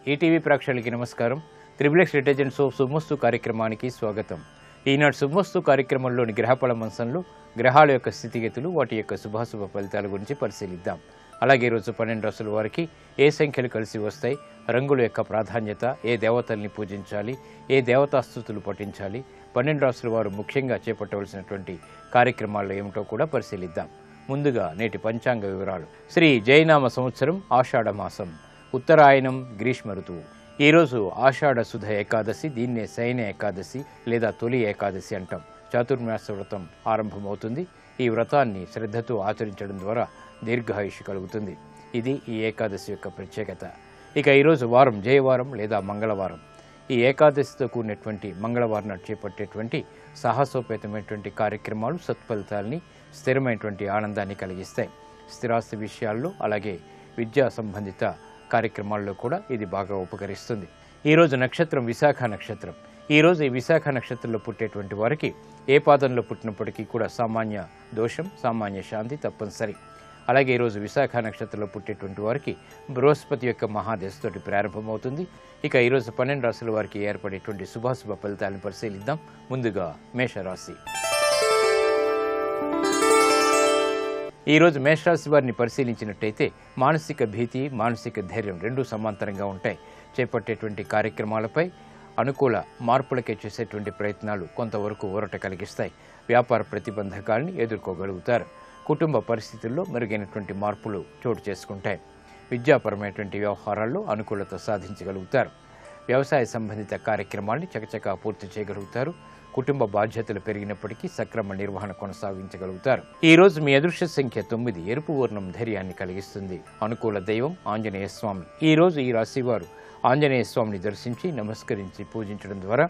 ETV ప్రేక్షకులకి నమస్కారం. Triple detergent soap శుభమస్తు కార్యక్రమానికి స్వాగతం. ఈనాడు శుభమస్తు కార్యక్రమంలోని గ్రహఫల మంచంలో గ్రహాల యొక్క స్థితిగతులు, వాటి యొక్క శుభాశుభ ఫలితాల గురించి పరిశీలిద్దాం. అలాగే ఈరోజు 12 రాశుల వారికి ఏ సంఖ్యలు కలిసి వస్తాయి, రంగుల యొక్క ప్రాధాన్యత, ఏ దేవతల్ని పూజించాలి, ఏ దేవతాస్తుతులు పఠించాలి, 12 రాశుల వారు ముఖ్యంగా చేపట్టవలసినటువంటి కార్యక్రమాల్లో ఏమిటో కూడా పరిశీలిద్దాం. ముందుగా నేటి పంచాంగ వివరాలు. శ్రీ జయనామ సంవత్సరం ఆషాఢ మాసం, ఉత్తరాయణం, గ్రీష్మ ఋతువు. ఈరోజు ఆషాఢ శుద్ధ ఏకాదశి, దీన్నే శయన ఏకాదశి లేదా తొలి ఏకాదశి అంటాం. చాతుర్మాస వ్రతం ఆరంభమవుతుంది. ఈ వ్రతాన్ని శ్రద్ధతో ఆచరించడం ద్వారా దీర్ఘాయుష్ కలుగుతుంది. ఇది ఈ ఏకాదశి యొక్క ప్రత్యేకత. ఇక ఈరోజు వారం జయవారం లేదా మంగళవారం. ఈ ఏకాదశితో కూడినటువంటి మంగళవారం చేపట్టేటువంటి సాహసోపేతమైనటువంటి కార్యక్రమాలు సత్ఫలితాలని, స్థిరమైనటువంటి ఆనందాన్ని కలిగిస్తాయి. స్థిరాస్తి విషయాల్లో, అలాగే విద్యా సంబంధిత కార్యక్రమాల్లో కూడా ఇది బాగా ఉపకరిస్తుంది. ఈరోజు నక్షత్రం విశాఖ నక్షత్రం. ఈరోజు ఈ విశాఖ నక్షత్రంలో పుట్టేటువంటి వారికి ఏ పాదంలో పుట్టినప్పటికీ కూడా సామాన్య దోషం, సామాన్య శాంతి తప్పనిసరి. అలాగే ఈరోజు విశాఖ నక్షత్రంలో పుట్టేటువంటి వారికి బృహస్పతి యొక్క మహాదశతోటి ప్రారంభమవుతుంది. ఇక ఈరోజు 12 రాశుల వారికి ఏర్పడేటువంటి శుభాశుభ ఫలితాలను పరిశీలిద్దాం. ముందుగా మేషరాశి. ఈరోజు మేషరాశి వారిని పరిశీలించినట్టయితే మానసిక భీతి, మానసిక ధైర్యం రెండూ సమాంతరంగా ఉంటాయి. చేపట్టేటువంటి కార్యక్రమాలపై అనుకూల మార్పులకే చేసేటువంటి ప్రయత్నాలు కొంతవరకు ఊరట కలిగిస్తాయి. వ్యాపార ప్రతిబంధకాలని ఎదుర్కోగలుగుతారు. కుటుంబ పరిస్థితుల్లో మెరుగైనటువంటి మార్పులు చోటు చేసుకుంటాయి. విద్యాపరమైనటువంటి వ్యవహారాల్లో అనుకూలత సాధించగలుగుతారు. వ్యవసాయ సంబంధిత కార్యక్రమాల్ని చకచకా పూర్తి చేయగలుగుతారు. కుటుంబ బాధ్యతలు పెరిగినప్పటికీ సక్రమ నిర్వహణ కొనసాగించగలుగుతారు. ఈ రోజు మీ అదృష్ట సంఖ్య 9. ఎరుపు వర్ణం ధైర్యాన్ని కలిగిస్తుంది. అనుకూల దైవం ఆంజనేయ స్వామి. ఈ రోజు ఈ రాశి వారు ఆంజనేయ స్వామిని దర్శించి నమస్కరించి పూజించడం ద్వారా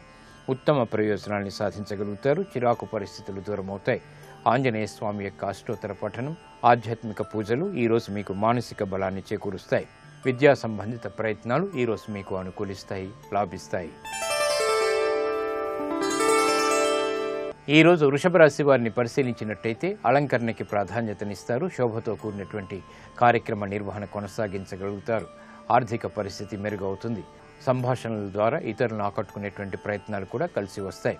ఉత్తమ ప్రయోజనాల్ని సాధించగలుగుతారు. చిరాకు పరిస్థితులు దూరమవుతాయి. ఆంజనేయ స్వామి యొక్క అష్టోత్తర పఠనం, ఆధ్యాత్మిక పూజలు ఈరోజు మీకు మానసిక బలాన్ని చేకూరుస్తాయి. విద్యా సంబంధిత ప్రయత్నాలు ఈరోజు మీకు అనుకూలిస్తాయి, లాభిస్తాయి. ఈరోజు వృషభ రాశి వారిని పరిశీలించినట్టయితే అలంకరణకి ప్రాధాన్యతనిస్తారు. శోభతో కూడినటువంటి కార్యక్రమ నిర్వహణ కొనసాగించగలుగుతారు. ఆర్థిక పరిస్థితి మెరుగవుతుంది. సంభాషణల ద్వారా ఇతరులను ఆకట్టుకునేటువంటి ప్రయత్నాలు కూడా కలిసి వస్తాయి.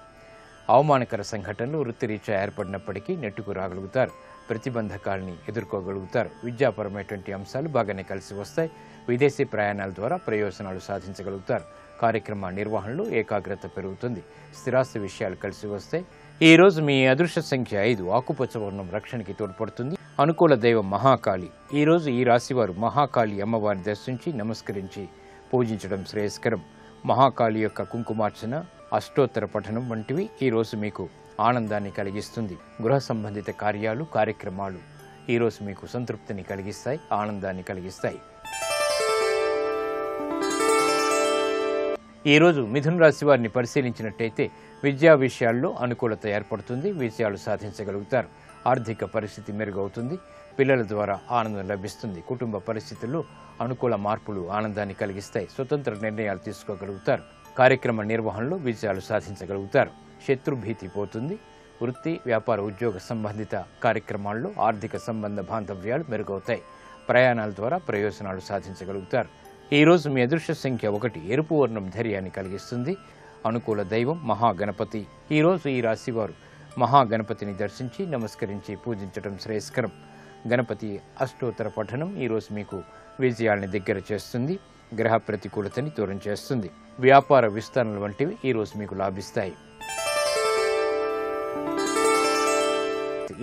అవమానకర సంఘటనలు వృత్తిరీత్యా ఏర్పడినప్పటికీ నెట్టుకు రాగలుగుతారు. ప్రతిబంధకాలని ఎదుర్కోగలుగుతారు. విద్యాపరమైనటువంటి అంశాలు బాగానే కలిసి వస్తాయి. విదేశీ ప్రయాణాల ద్వారా ప్రయోజనాలు సాధించగలుగుతారు. కార్యక్రమ నిర్వహణలో ఏకాగ్రత పెరుగుతుంది. స్థిరాస్తి విషయాలు కలిసి వస్తాయి. ఈ రోజు మీ అదృష్ట సంఖ్య 5. ఆకుపచ్చ వర్ణం రక్షణకి తోడ్పడుతుంది. అనుకూల దైవం మహాకాళి. ఈ రోజు ఈ రాశివారు మహాకాళి అమ్మవారిని దర్శించి నమస్కరించి పూజించడం శ్రేయస్కరం. మహాకాళి యొక్క కుంకుమార్చన, అష్టోత్తర పఠనం వంటివి ఈరోజు మీకు ఆనందాన్ని కలిగిస్తుంది. గృహ సంబంధిత కార్యాలు, కార్యక్రమాలు ఈరోజు మీకు సంతృప్తిని కలిగిస్తాయి, ఆనందాన్ని కలిగిస్తాయి. ఈరోజు మిథున రాశి వారిని పరిశీలించినట్టయితే విద్యా విషయాల్లో అనుకూలత ఏర్పడుతుంది. విజయాలు సాధించగలుగుతారు. ఆర్థిక పరిస్థితి మెరుగవుతుంది. పిల్లల ద్వారా ఆనందం లభిస్తుంది. కుటుంబ పరిస్థితుల్లో అనుకూల మార్పులు ఆనందాన్ని కలిగిస్తాయి. స్వతంత్ర నిర్ణయాలు తీసుకోగలుగుతారు. కార్యక్రమ నిర్వహణలో విజయాలు సాధించగలుగుతారు. శత్రుభీతి పోతుంది. వృత్తి, వ్యాపార, ఉద్యోగ సంబంధిత కార్యక్రమాల్లో ఆర్థిక సంబంధ బాంధవ్యాలు మెరుగవుతాయి. ప్రయాణాల ద్వారా ప్రయోజనాలు సాధించగలుగుతారు. ఈ రోజు మీ అదృష్ట సంఖ్య 1. ఎరుపు వర్ణం ధైర్యాన్ని కలిగిస్తుంది. అనుకూల దైవం మహాగణపతి. ఈ రోజు ఈ రాశివారు మహాగణపతిని దర్శించి నమస్కరించి పూజించడం శ్రేయస్కరం. గణపతి అష్టోత్తర పఠనం ఈరోజు మీకు విజయాల్ని దగ్గర చేస్తుంది. గ్రహ ప్రతికూలతని దూరం చేస్తుంది. వ్యాపార విస్తరణలు వంటివి ఈరోజు మీకు లాభిస్తాయి.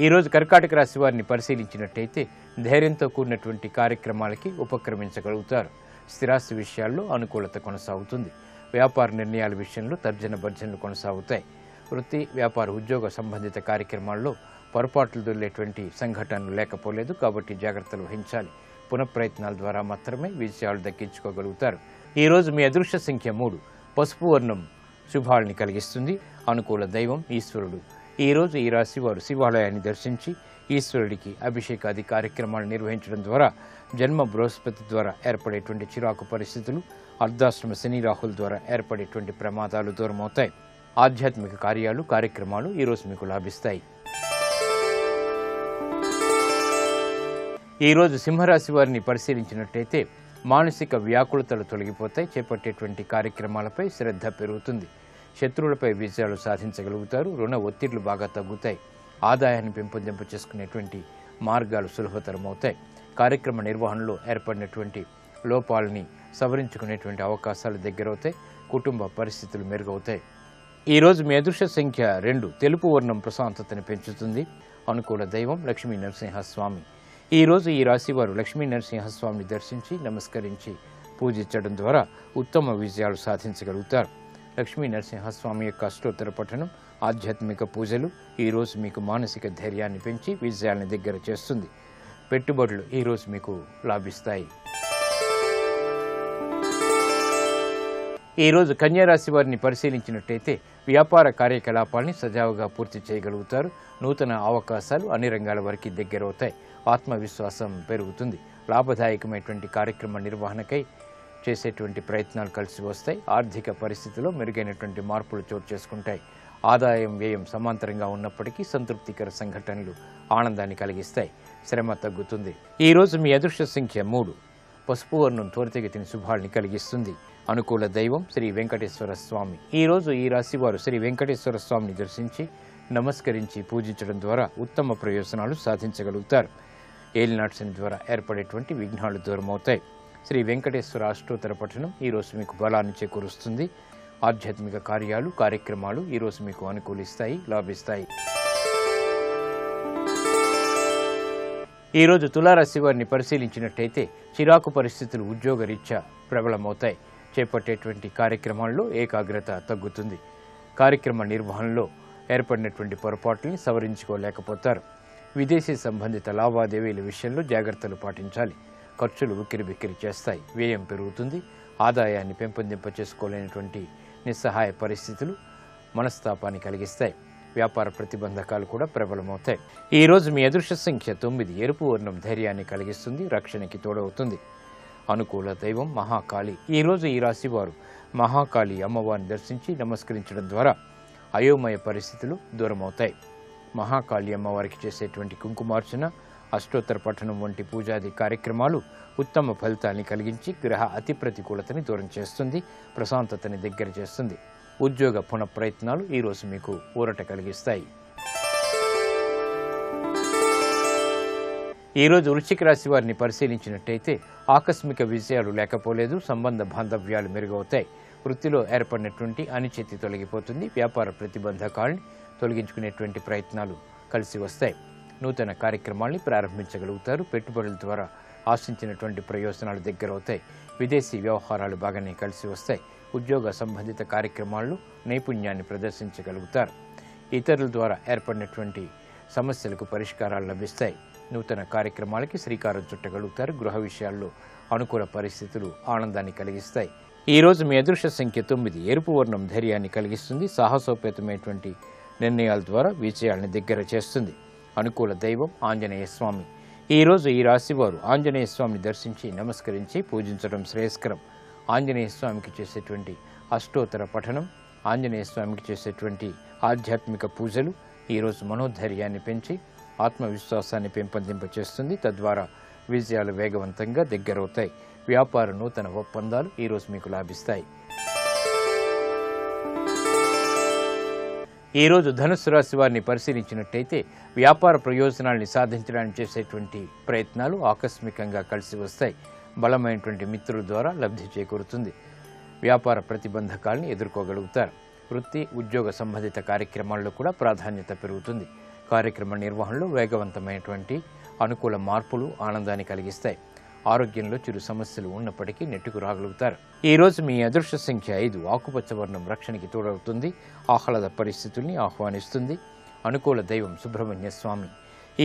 ఈరోజు కర్కాటక రాశి వారిని పరిశీలించినట్టయితే ధైర్యంతో కూడినటువంటి కార్యక్రమాలకి ఉపక్రమించగలుగుతారు. స్థిరాస్తి విషయాల్లో అనుకూలత కొనసాగుతుంది. వ్యాపార నిర్ణయాల విషయంలో తర్జన భర్జనలు కొనసాగుతాయి. వృత్తి, వ్యాపార, ఉద్యోగ సంబంధిత కార్యక్రమాల్లో పొరపాట్లు దొరికేటువంటి సంఘటనలు లేకపోలేదు. కాబట్టి జాగ్రత్తలు వహించాలి. పునఃప్రయత్నాల ద్వారా మాత్రమే విజయాలు దక్కించుకోగలుగుతారు. ఈరోజు మీ అదృష్ట సంఖ్య 3. పసుపు వర్ణం శుభాల్ని కలిగిస్తుంది. అనుకూల దైవం ఈశ్వరుడు. ఈరోజు ఈ రాశి వారు శివాలయాన్ని దర్శించి ఈశ్వరుడికి అభిషేకాది కార్యక్రమాలు నిర్వహించడం ద్వారా జన్మ బృహస్పతి ద్వారా ఏర్పడేటువంటి చిరాకు పరిస్థితులు, అర్ధాశ్రమ శని రాహుల ద్వారా ఏర్పడేటువంటి ప్రమాదాలు దూరమవుతాయి. ఆధ్యాత్మిక కార్యాలు, కార్యక్రమాలు ఈరోజు మీకు లాభిస్తాయి. ఈరోజు సింహరాశి వారిని పరిశీలించినట్టయితే మానసిక వ్యాకులతలు తొలగిపోతాయి. చేపట్టేటువంటి కార్యక్రమాలపై శ్రద్ధ పెరుగుతుంది. శత్రువులపై విజయాలు సాధించగలుగుతారు. రుణ ఒత్తిళ్లు బాగా తగ్గుతాయి. ఆదాయాన్ని పెంపొందింప చేసుకునేటువంటి మార్గాలు సులభతరమవుతాయి. కార్యక్రమ నిర్వహణలో ఏర్పడినటువంటి లోపాలని సవరించుకునేటువంటి అవకాశాలు దగ్గరవుతాయి. కుటుంబ పరిస్థితులు మెరుగవుతాయి. ఈరోజు మీ అదృష్ట సంఖ్య 2. తెలుపు వర్ణం ప్రశాంతతను పెంచుతుంది. అనుకూల దైవం లక్ష్మీ నరసింహస్వామి. ఈరోజు ఈ రాశివారు లక్ష్మీ నరసింహస్వామిని దర్శించి నమస్కరించి పూజించడం ద్వారా ఉత్తమ విజయాలు సాధించగలుగుతారు. లక్ష్మీ నరసింహస్వామి యొక్క అష్టోత్తర పఠనం, ఆధ్యాత్మిక పూజలు ఈరోజు మీకు మానసిక ధైర్యాన్ని పెంచి విజయాలను దగ్గర చేస్తుంది. పెట్టుబడులు ఈరోజు మీకు లాభిస్తాయి. ఈరోజు కన్యారాశి వారిని పరిశీలించినట్టయితే వ్యాపార కార్యకలాపాలని సజావుగా పూర్తి చేయగలుగుతారు. నూతన అవకాశాలు అన్ని రంగాల వరకు దగ్గరవుతాయి. ఆత్మవిశ్వాసం పెరుగుతుంది. లాభదాయకమైనటువంటి కార్యక్రమ నిర్వహణకై చేసేటువంటి ప్రయత్నాలు కలిసి వస్తాయి. ఆర్థిక పరిస్థితిలో మెరుగైనటువంటి మార్పులు చోటు చేసుకుంటాయి. ఆదాయం వ్యయం సమాంతరంగా ఉన్నప్పటికీ సంతృప్తికర సంఘటనలు ఆనందాన్ని కలిగిస్తాయి. శ్రమ తగ్గుతుంది. ఈరోజు మీ అదృష్ట సంఖ్య 3. పసుపు వర్ణం త్వరితగతిన శుభాల్ని కలిగిస్తుంది. అనుకూల దైవం శ్రీ వెంకటేశ్వర స్వామి. ఈరోజు ఈ రాశి వారు శ్రీ వెంకటేశ్వర స్వామిని దర్శించి నమస్కరించి పూజించడం ద్వారా ఉత్తమ ప్రయోజనాలు సాధించగలుగుతారు. ఏలినాటి శని ద్వారా ఏర్పడేటువంటి విఘ్నాలు దూరమవుతాయి. శ్రీ వెంకటేశ్వర అష్టోత్తర పఠనం ఈరోజు మీకు బలాన్ని చేకూరుస్తుంది. ఆధ్యాత్మిక కార్యక్రమాలు ఈరోజు మీకు అనుకూలిస్తాయి, లాభిస్తాయి. ఈరోజు తులారాశి వారిని పరిశీలించినట్టయితే చిరాకు పరిస్థితులు ఉద్యోగరీత్యా ప్రబలమవుతాయి. చేపట్టేటువంటి కార్యక్రమాల్లో ఏకాగ్రత తగ్గుతుంది. కార్యక్రమ నిర్వహణలో ఏర్పడినటువంటి పొరపాట్లని సవరించుకోలేకపోతారు. విదేశీ సంబంధిత లావాదేవీల విషయంలో జాగ్రత్తలు పాటించాలి. ఖర్చులు ఉక్కిరిబిక్కిరి చేస్తాయి. వ్యయం పెరుగుతుంది. ఆదాయాన్ని పెంపొందింప చేసుకోలేనటువంటి నిస్సహాయ పరిస్థితులు మనస్తాపాన్ని కలిగిస్తాయి. వ్యాపార ప్రతిబంధకాలు కూడా ప్రబలమవుతాయి. ఈరోజు మీ అదృష్ట సంఖ్య 9. ఎరుపు వర్ణం ధైర్యాన్ని కలిగిస్తుంది. రక్షణకి తోడవుతుంది. అనుకూల దైవం మహాకాళి. ఈరోజు ఈ రాశి వారు మహాకాళి అమ్మవారిని దర్శించి నమస్కరించడం ద్వారా అయోమయ పరిస్థితులు దూరమవుతాయి. మహాకాళి అమ్మవారికి చేసేటువంటి కుంకుమార్చన, అష్టోత్తర పఠనం వంటి పూజాది కార్యక్రమాలు ఉత్తమ ఫలితాన్ని కలిగించి గ్రహ అతి ప్రతికూలతని దూరం చేస్తుంది. ప్రశాంతతని దగ్గర చేస్తుంది. ఉద్యోగ పునఃప్రయత్నాలు ఈరోజు మీకు ఊరట కలిగిస్తాయి. ఈరోజు వృశ్చిక రాశి వారిని పరిశీలించినట్టయితే ఆకస్మిక విజయాలు లేకపోలేదు. సంబంధ బాంధవ్యాలు మెరుగవుతాయి. వృత్తిలో ఏర్పడినటువంటి అనిశ్చితి తొలగిపోతుంది. వ్యాపార ప్రతిబంధకాలని తొలగించుకునేటువంటి ప్రయత్నాలు కలిసి వస్తాయి. నూతన కార్యక్రమాల్ని ప్రారంభించగలుగుతారు. పెట్టుబడుల ద్వారా ఆశించినటువంటి ప్రయోజనాలు దగ్గరవుతాయి. విదేశీ వ్యవహారాలు బాగానే కలిసి వస్తాయి. ఉద్యోగ సంబంధిత కార్యక్రమాల్లో నైపుణ్యాన్ని ప్రదర్శించగలుగుతారు. ఇతరుల ద్వారా ఏర్పడినటువంటి సమస్యలకు పరిష్కారాలు లభిస్తాయి. నూతన కార్యక్రమాలకి శ్రీకారం చుట్టగలుగుతారు. గృహ విషయాల్లో అనుకూల పరిస్థితులు ఆనందాన్ని కలిగిస్తాయి. ఈరోజు మీ అదృష్ట సంఖ్య 9. ఎరుపు వర్ణం ధైర్యాన్ని కలిగిస్తుంది. సాహసోపేతమైనటువంటి నిర్ణయాల ద్వారా విజయాలను దగ్గర చేస్తుంది. అనుకూల దైవం ఆంజనేయ స్వామి. ఈరోజు ఈ రాశివారు ఆంజనేయ స్వామిని దర్శించి నమస్కరించి పూజించడం శ్రేయస్కరం. ఆంజనేయ స్వామికి చేసేటువంటి అష్టోత్తర పఠనం, ఆంజనేయ స్వామికి చేసేటువంటి ఆధ్యాత్మిక పూజలు ఈరోజు మనోధైర్యాన్ని పెంచి ఆత్మవిశ్వాసాన్ని పెంపొందింపచేస్తుంది. తద్వారా విజయాలు వేగవంతంగా దగ్గరవుతాయి. వ్యాపార నూతన ఒప్పందాలు ఈరోజు మీకు లాభిస్తాయి. ఈరోజు ధనుస్సు రాశి వారిని పరిశీలించినట్టయితే వ్యాపార ప్రయోజనాల్ని సాధించడానికి చేసేటువంటి ప్రయత్నాలు ఆకస్మికంగా కలిసి వస్తాయి. బలమైనటువంటి మిత్రుల ద్వారా లబ్ధి చేకూరుతుంది. వ్యాపార ప్రతిబంధకాలను ఎదుర్కోగలుగుతారు. వృత్తి, ఉద్యోగ సంబంధిత కార్యక్రమాల్లో కూడా ప్రాధాన్యత పెరుగుతుంది. కార్యక్రమ నిర్వహణలో వేగవంతమైనటువంటి అనుకూల మార్పులు ఆనందాన్ని కలిగిస్తాయి. ఆరోగ్యంలో చిరు సమస్యలు ఉన్నప్పటికీ నెట్టుకు రాగలుగుతారు. ఈరోజు మీ అదృష్ట సంఖ్య 5. ఆకుపచ్చ వర్ణం రక్షణకి తోడవుతుంది. ఆహ్లాద పరిస్థితుల్ని ఆహ్వానిస్తుంది. అనుకూల దైవం సుబ్రహ్మణ్య స్వామి.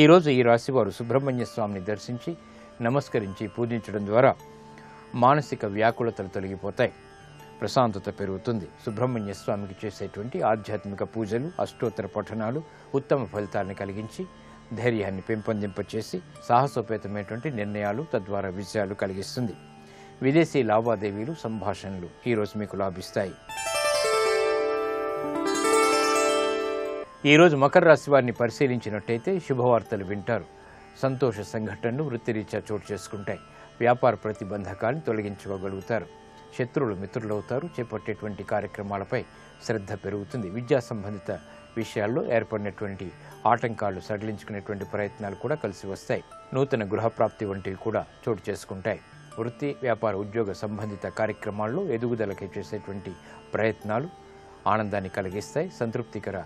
ఈరోజు ఈ రాశివారు సుబ్రహ్మణ్య స్వామిని దర్శించి నమస్కరించి పూజించడం ద్వారా మానసిక వ్యాకులతలు తొలగిపోతాయి. ప్రశాంతత పెరుగుతుంది. సుబ్రహ్మణ్య స్వామికి చేసేటువంటి ఆధ్యాత్మిక పూజలు, అష్టోత్తర పఠనాలు ఉత్తమ ఫలితాలను కలిగించి ధైర్యాన్ని పెంపొందింపచేసి సాహసోపేతమైనటువంటి నిర్ణయాలు తద్వారా విజయాలు కలిగిస్తుంది. విదేశీ లావాదేవీలు, సంభాషణలు ఈరోజు మీకు లాభిస్తాయి. ఈరోజు మకర రాశి వారిని పరిశీలించినట్టయితే శుభవార్తలు వింటారు. సంతోష సంఘటనలు వృత్తిరీత్యా చోటు చేసుకుంటాయి. వ్యాపార ప్రతిబంధకాలను తొలగించుకోగలుగుతారు. శత్రువులు మిత్రులవుతారు. చేపట్టేటువంటి కార్యక్రమాలపై శ్రద్ధ పెరుగుతుంది. విద్యా సంబంధిత విషయాల్లో ఏర్పడినటువంటి ఆటంకాలు సడలించుకునేటువంటి ప్రయత్నాలు కూడా కలిసి వస్తాయి. నూతన గృహప్రాప్తి వంటివి కూడా చోటు చేసుకుంటాయి. వృత్తి, వ్యాపార, ఉద్యోగ సంబంధిత కార్యక్రమాల్లో ఎదుగుదలకి చేసేటువంటి ప్రయత్నాలు ఆనందాన్ని కలిగిస్తాయి. సంతృప్తికర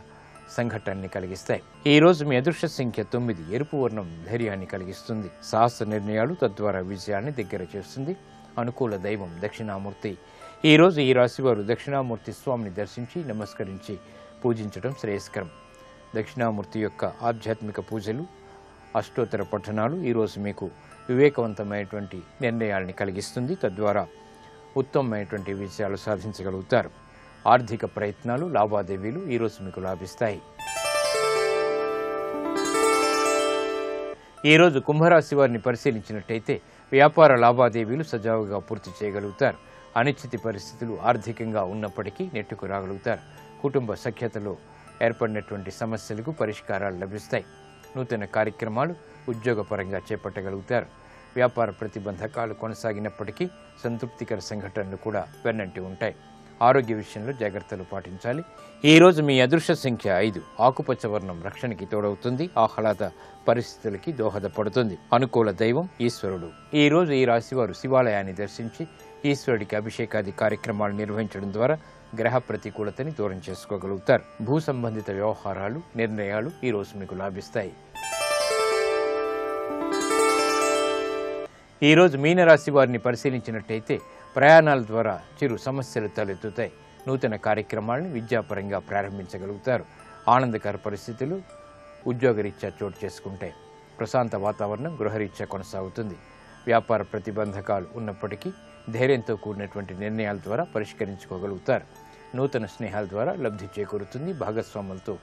సంఘటనని కలిగిస్తాయి. ఈ రోజు మీ అదృష్ట సంఖ్య 9. ఎరుపు వర్ణం ధైర్యాన్ని కలిగిస్తుంది. సాహస నిర్ణయాలు తద్వారా విజయాన్ని దగ్గర చేస్తుంది. అనుకూల దైవం దక్షిణామూర్తి. ఈ రోజు ఈ రాశివారు దక్షిణామూర్తి స్వామిని దర్శించి నమస్కరించి పూజించడం శ్రేయస్కరం. దక్షిణామూర్తి యొక్క ఆధ్యాత్మిక పూజలు, అష్టోత్తర పఠనాలు ఈరోజు మీకు వివేకవంతమైనటువంటి నిర్ణయాల్ని కలిగిస్తుంది. తద్వారా ఉత్తమమైనటువంటి విజయాలు సాధించగలుగుతారు. ఆర్థిక ప్రయత్నాలు, లావాదేవీలు ఈరోజు మీకు లాభిస్తాయి. ఈరోజు కుంభరాశి వారిని పరిశీలించినట్టయితే వ్యాపార లావాదేవీలు సజావుగా పూర్తి చేయగలుగుతారు. అనిశ్చిత పరిస్థితులు ఆర్థికంగా ఉన్నప్పటికీ నెట్టుకు రాగలుగుతారు. కుటుంబ సఖ్యతలో ఏర్పడినటువంటి సమస్యలకు పరిష్కారాలు లభిస్తాయి. నూతన కార్యక్రమాలు ఉద్యోగపరంగా చేపట్టగలుగుతారు. వ్యాపార ప్రతిబంధకాలు కొనసాగినప్పటికీ సంతృప్తికర సంఘటనలు కూడా వెన్నంటి ఉంటాయి. ఆరోగ్య విషయంలో జాగ్రత్తలు పాటించాలి. ఈ రోజు మీ అదృష్ట సంఖ్య 5. ఆకుపచ్చ వర్ణం రక్షణకి తోడవుతుంది. ఆహ్లాద పరిస్థితులకి దోహదపడుతుంది. అనుకూల దైవం ఈశ్వరుడు. ఈ రోజు ఈ రాశివారు శివాలయాన్ని దర్శించి ఈశ్వరుడికి అభిషేకాది కార్యక్రమాలు నిర్వహించడం ద్వారా గ్రహ ప్రతికూలతని దూరం చేసుకోగలుగుతారు. భూ సంబంధిత వ్యవహారాలు, నిర్ణయాలు ఈ రోజు మీకు లాభిస్తాయి. ఈ రోజు మీనరాశి వారిని పరిశీలించినట్టయితే ప్రయాణాల ద్వారా చిరు సమస్యలు తలెత్తుతాయి. నూతన కార్యక్రమాలను విద్యాపరంగా ప్రారంభించగలుగుతారు. ఆనందకర పరిస్థితులు ఉద్యోగరీత్యా చోటు చేసుకుంటాయి. ప్రశాంత వాతావరణం గృహరీత్యా కొనసాగుతుంది. వ్యాపార ప్రతిబంధకాలు ఉన్నప్పటికీ ధైర్యంతో కూడినటువంటి నిర్ణయాల ద్వారా పరిష్కరించుకోగలుగుతారు. నూతన స్నేహాల ద్వారా లబ్ధి చేకూరుతుంది. భాగస్వాములతో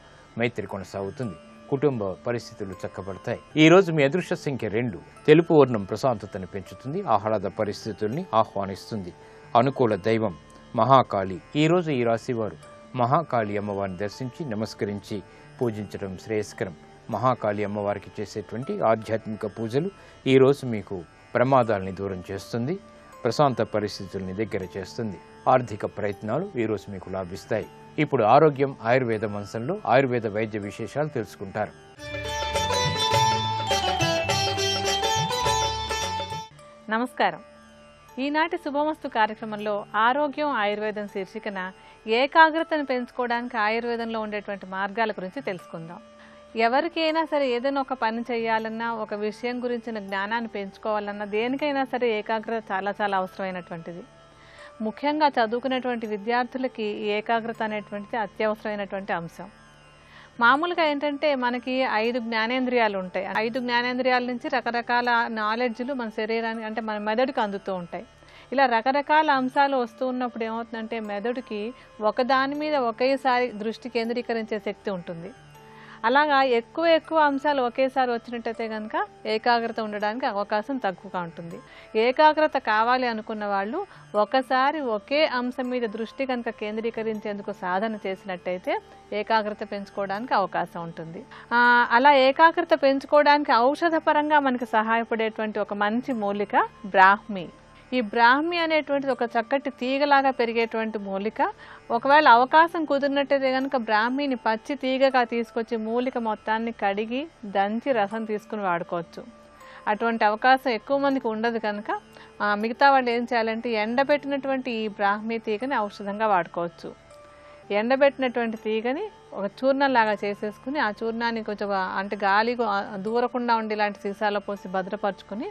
మైత్రి కొనసాగుతుంది. కుటుంబ పరిస్థితులు చక్కబడతాయి. ఈ రోజు మీ అదృష్ట సంఖ్య 2. తెలుపు వర్ణం ప్రశాంతతను పెంచుతుంది. ఆహ్లాద పరిస్థితుల్ని ఆహ్వానిస్తుంది. అనుకూల దైవం మహాకాళి. ఈ రోజు ఈ రాశివారు మహాకాళి అమ్మవారిని దర్శించి నమస్కరించి పూజించడం శ్రేయస్కరం. మహాకాళి అమ్మవారికి చేసేటువంటి ఆధ్యాత్మిక పూజలు ఈ రోజు మీకు ప్రమాదాలని దూరం చేస్తుంది. ప్రశాంత పరిస్థితుల్ని దగ్గర చేస్తుంది. ఆర్థిక ప్రయత్నాలు ఈరోజు మీకు లాభిస్తాయి. ఇప్పుడు ఆరోగ్యం, ఆయుర్వేద అంశంలో ఆయుర్వేద వైద్య విశేషాలు తెలుసుకుంటారు. నమస్కారం. ఈనాటి శుభమస్తు కార్యక్రమంలో ఆరోగ్యం, ఆయుర్వేదం శీర్షికన ఏకాగ్రతను పెంచుకోవడానికి ఆయుర్వేదంలో ఉండేటువంటి మార్గాల గురించి తెలుసుకుందాం. ఎవరికైనా సరే ఏదైనా ఒక పని చేయాలన్నా, ఒక విషయం గురించిన జ్ఞానాన్ని పెంచుకోవాలన్నా, దేనికైనా సరే ఏకాగ్రత చాలా చాలా అవసరమైనటువంటిది. ముఖ్యంగా చదువుకునేటువంటి విద్యార్థులకి ఈ ఏకాగ్రత అనేటువంటిది అత్యవసరమైనటువంటి అంశం. మామూలుగా ఏంటంటే మనకి 5 జ్ఞానేంద్రియాలు ఉంటాయి. 5 జ్ఞానేంద్రియాల నుంచి రకరకాల నాలెడ్జ్లు మన శరీరానికి అంటే మన మెదడుకి అందుతూ ఉంటాయి. ఇలా రకరకాల అంశాలు వస్తూ ఉన్నప్పుడు ఏమవుతుందంటే మెదడుకి ఒకదాని మీద ఒకేసారి దృష్టి కేంద్రీకరించే శక్తి ఉంటుంది. అలాగా ఎక్కువ అంశాలు ఒకేసారి వచ్చినట్టయితే కనుక ఏకాగ్రత ఉండడానికి అవకాశం తక్కువగా ఉంటుంది. ఏకాగ్రత కావాలి అనుకున్న వాళ్ళు ఒకసారి ఒకే అంశం మీద దృష్టి కనుక కేంద్రీకరించేందుకు సాధన చేసినట్టయితే ఏకాగ్రత పెంచుకోవడానికి అవకాశం ఉంటుంది. అలా ఏకాగ్రత పెంచుకోవడానికి ఔషధపరంగా మనకి సహాయపడేటువంటి ఒక మంచి మూలిక బ్రాహ్మి. ఈ బ్రాహ్మి అనేటువంటిది ఒక చక్కటి తీగలాగా పెరిగేటువంటి మూలిక. ఒకవేళ అవకాశం కుదిరినట్టయితే కనుక బ్రాహ్మిని పచ్చి తీగగా తీసుకొచ్చి మూలిక మొత్తాన్ని కడిగి దంచి రసం తీసుకుని వాడుకోవచ్చు. అటువంటి అవకాశం ఎక్కువ మందికి ఉండదు కనుక మిగతా వాళ్ళు ఏం చేయాలంటే ఎండబెట్టినటువంటి ఈ బ్రాహ్మి తీగని ఔషధంగా వాడుకోవచ్చు. ఎండబెట్టినటువంటి తీగని ఒక చూర్ణంలాగా చేసేసుకుని ఆ చూర్ణాన్ని కొంచెం అంటే గాలి దూరకుండా ఉండి ఇలాంటి సీసాలో పోసి భద్రపరుచుకుని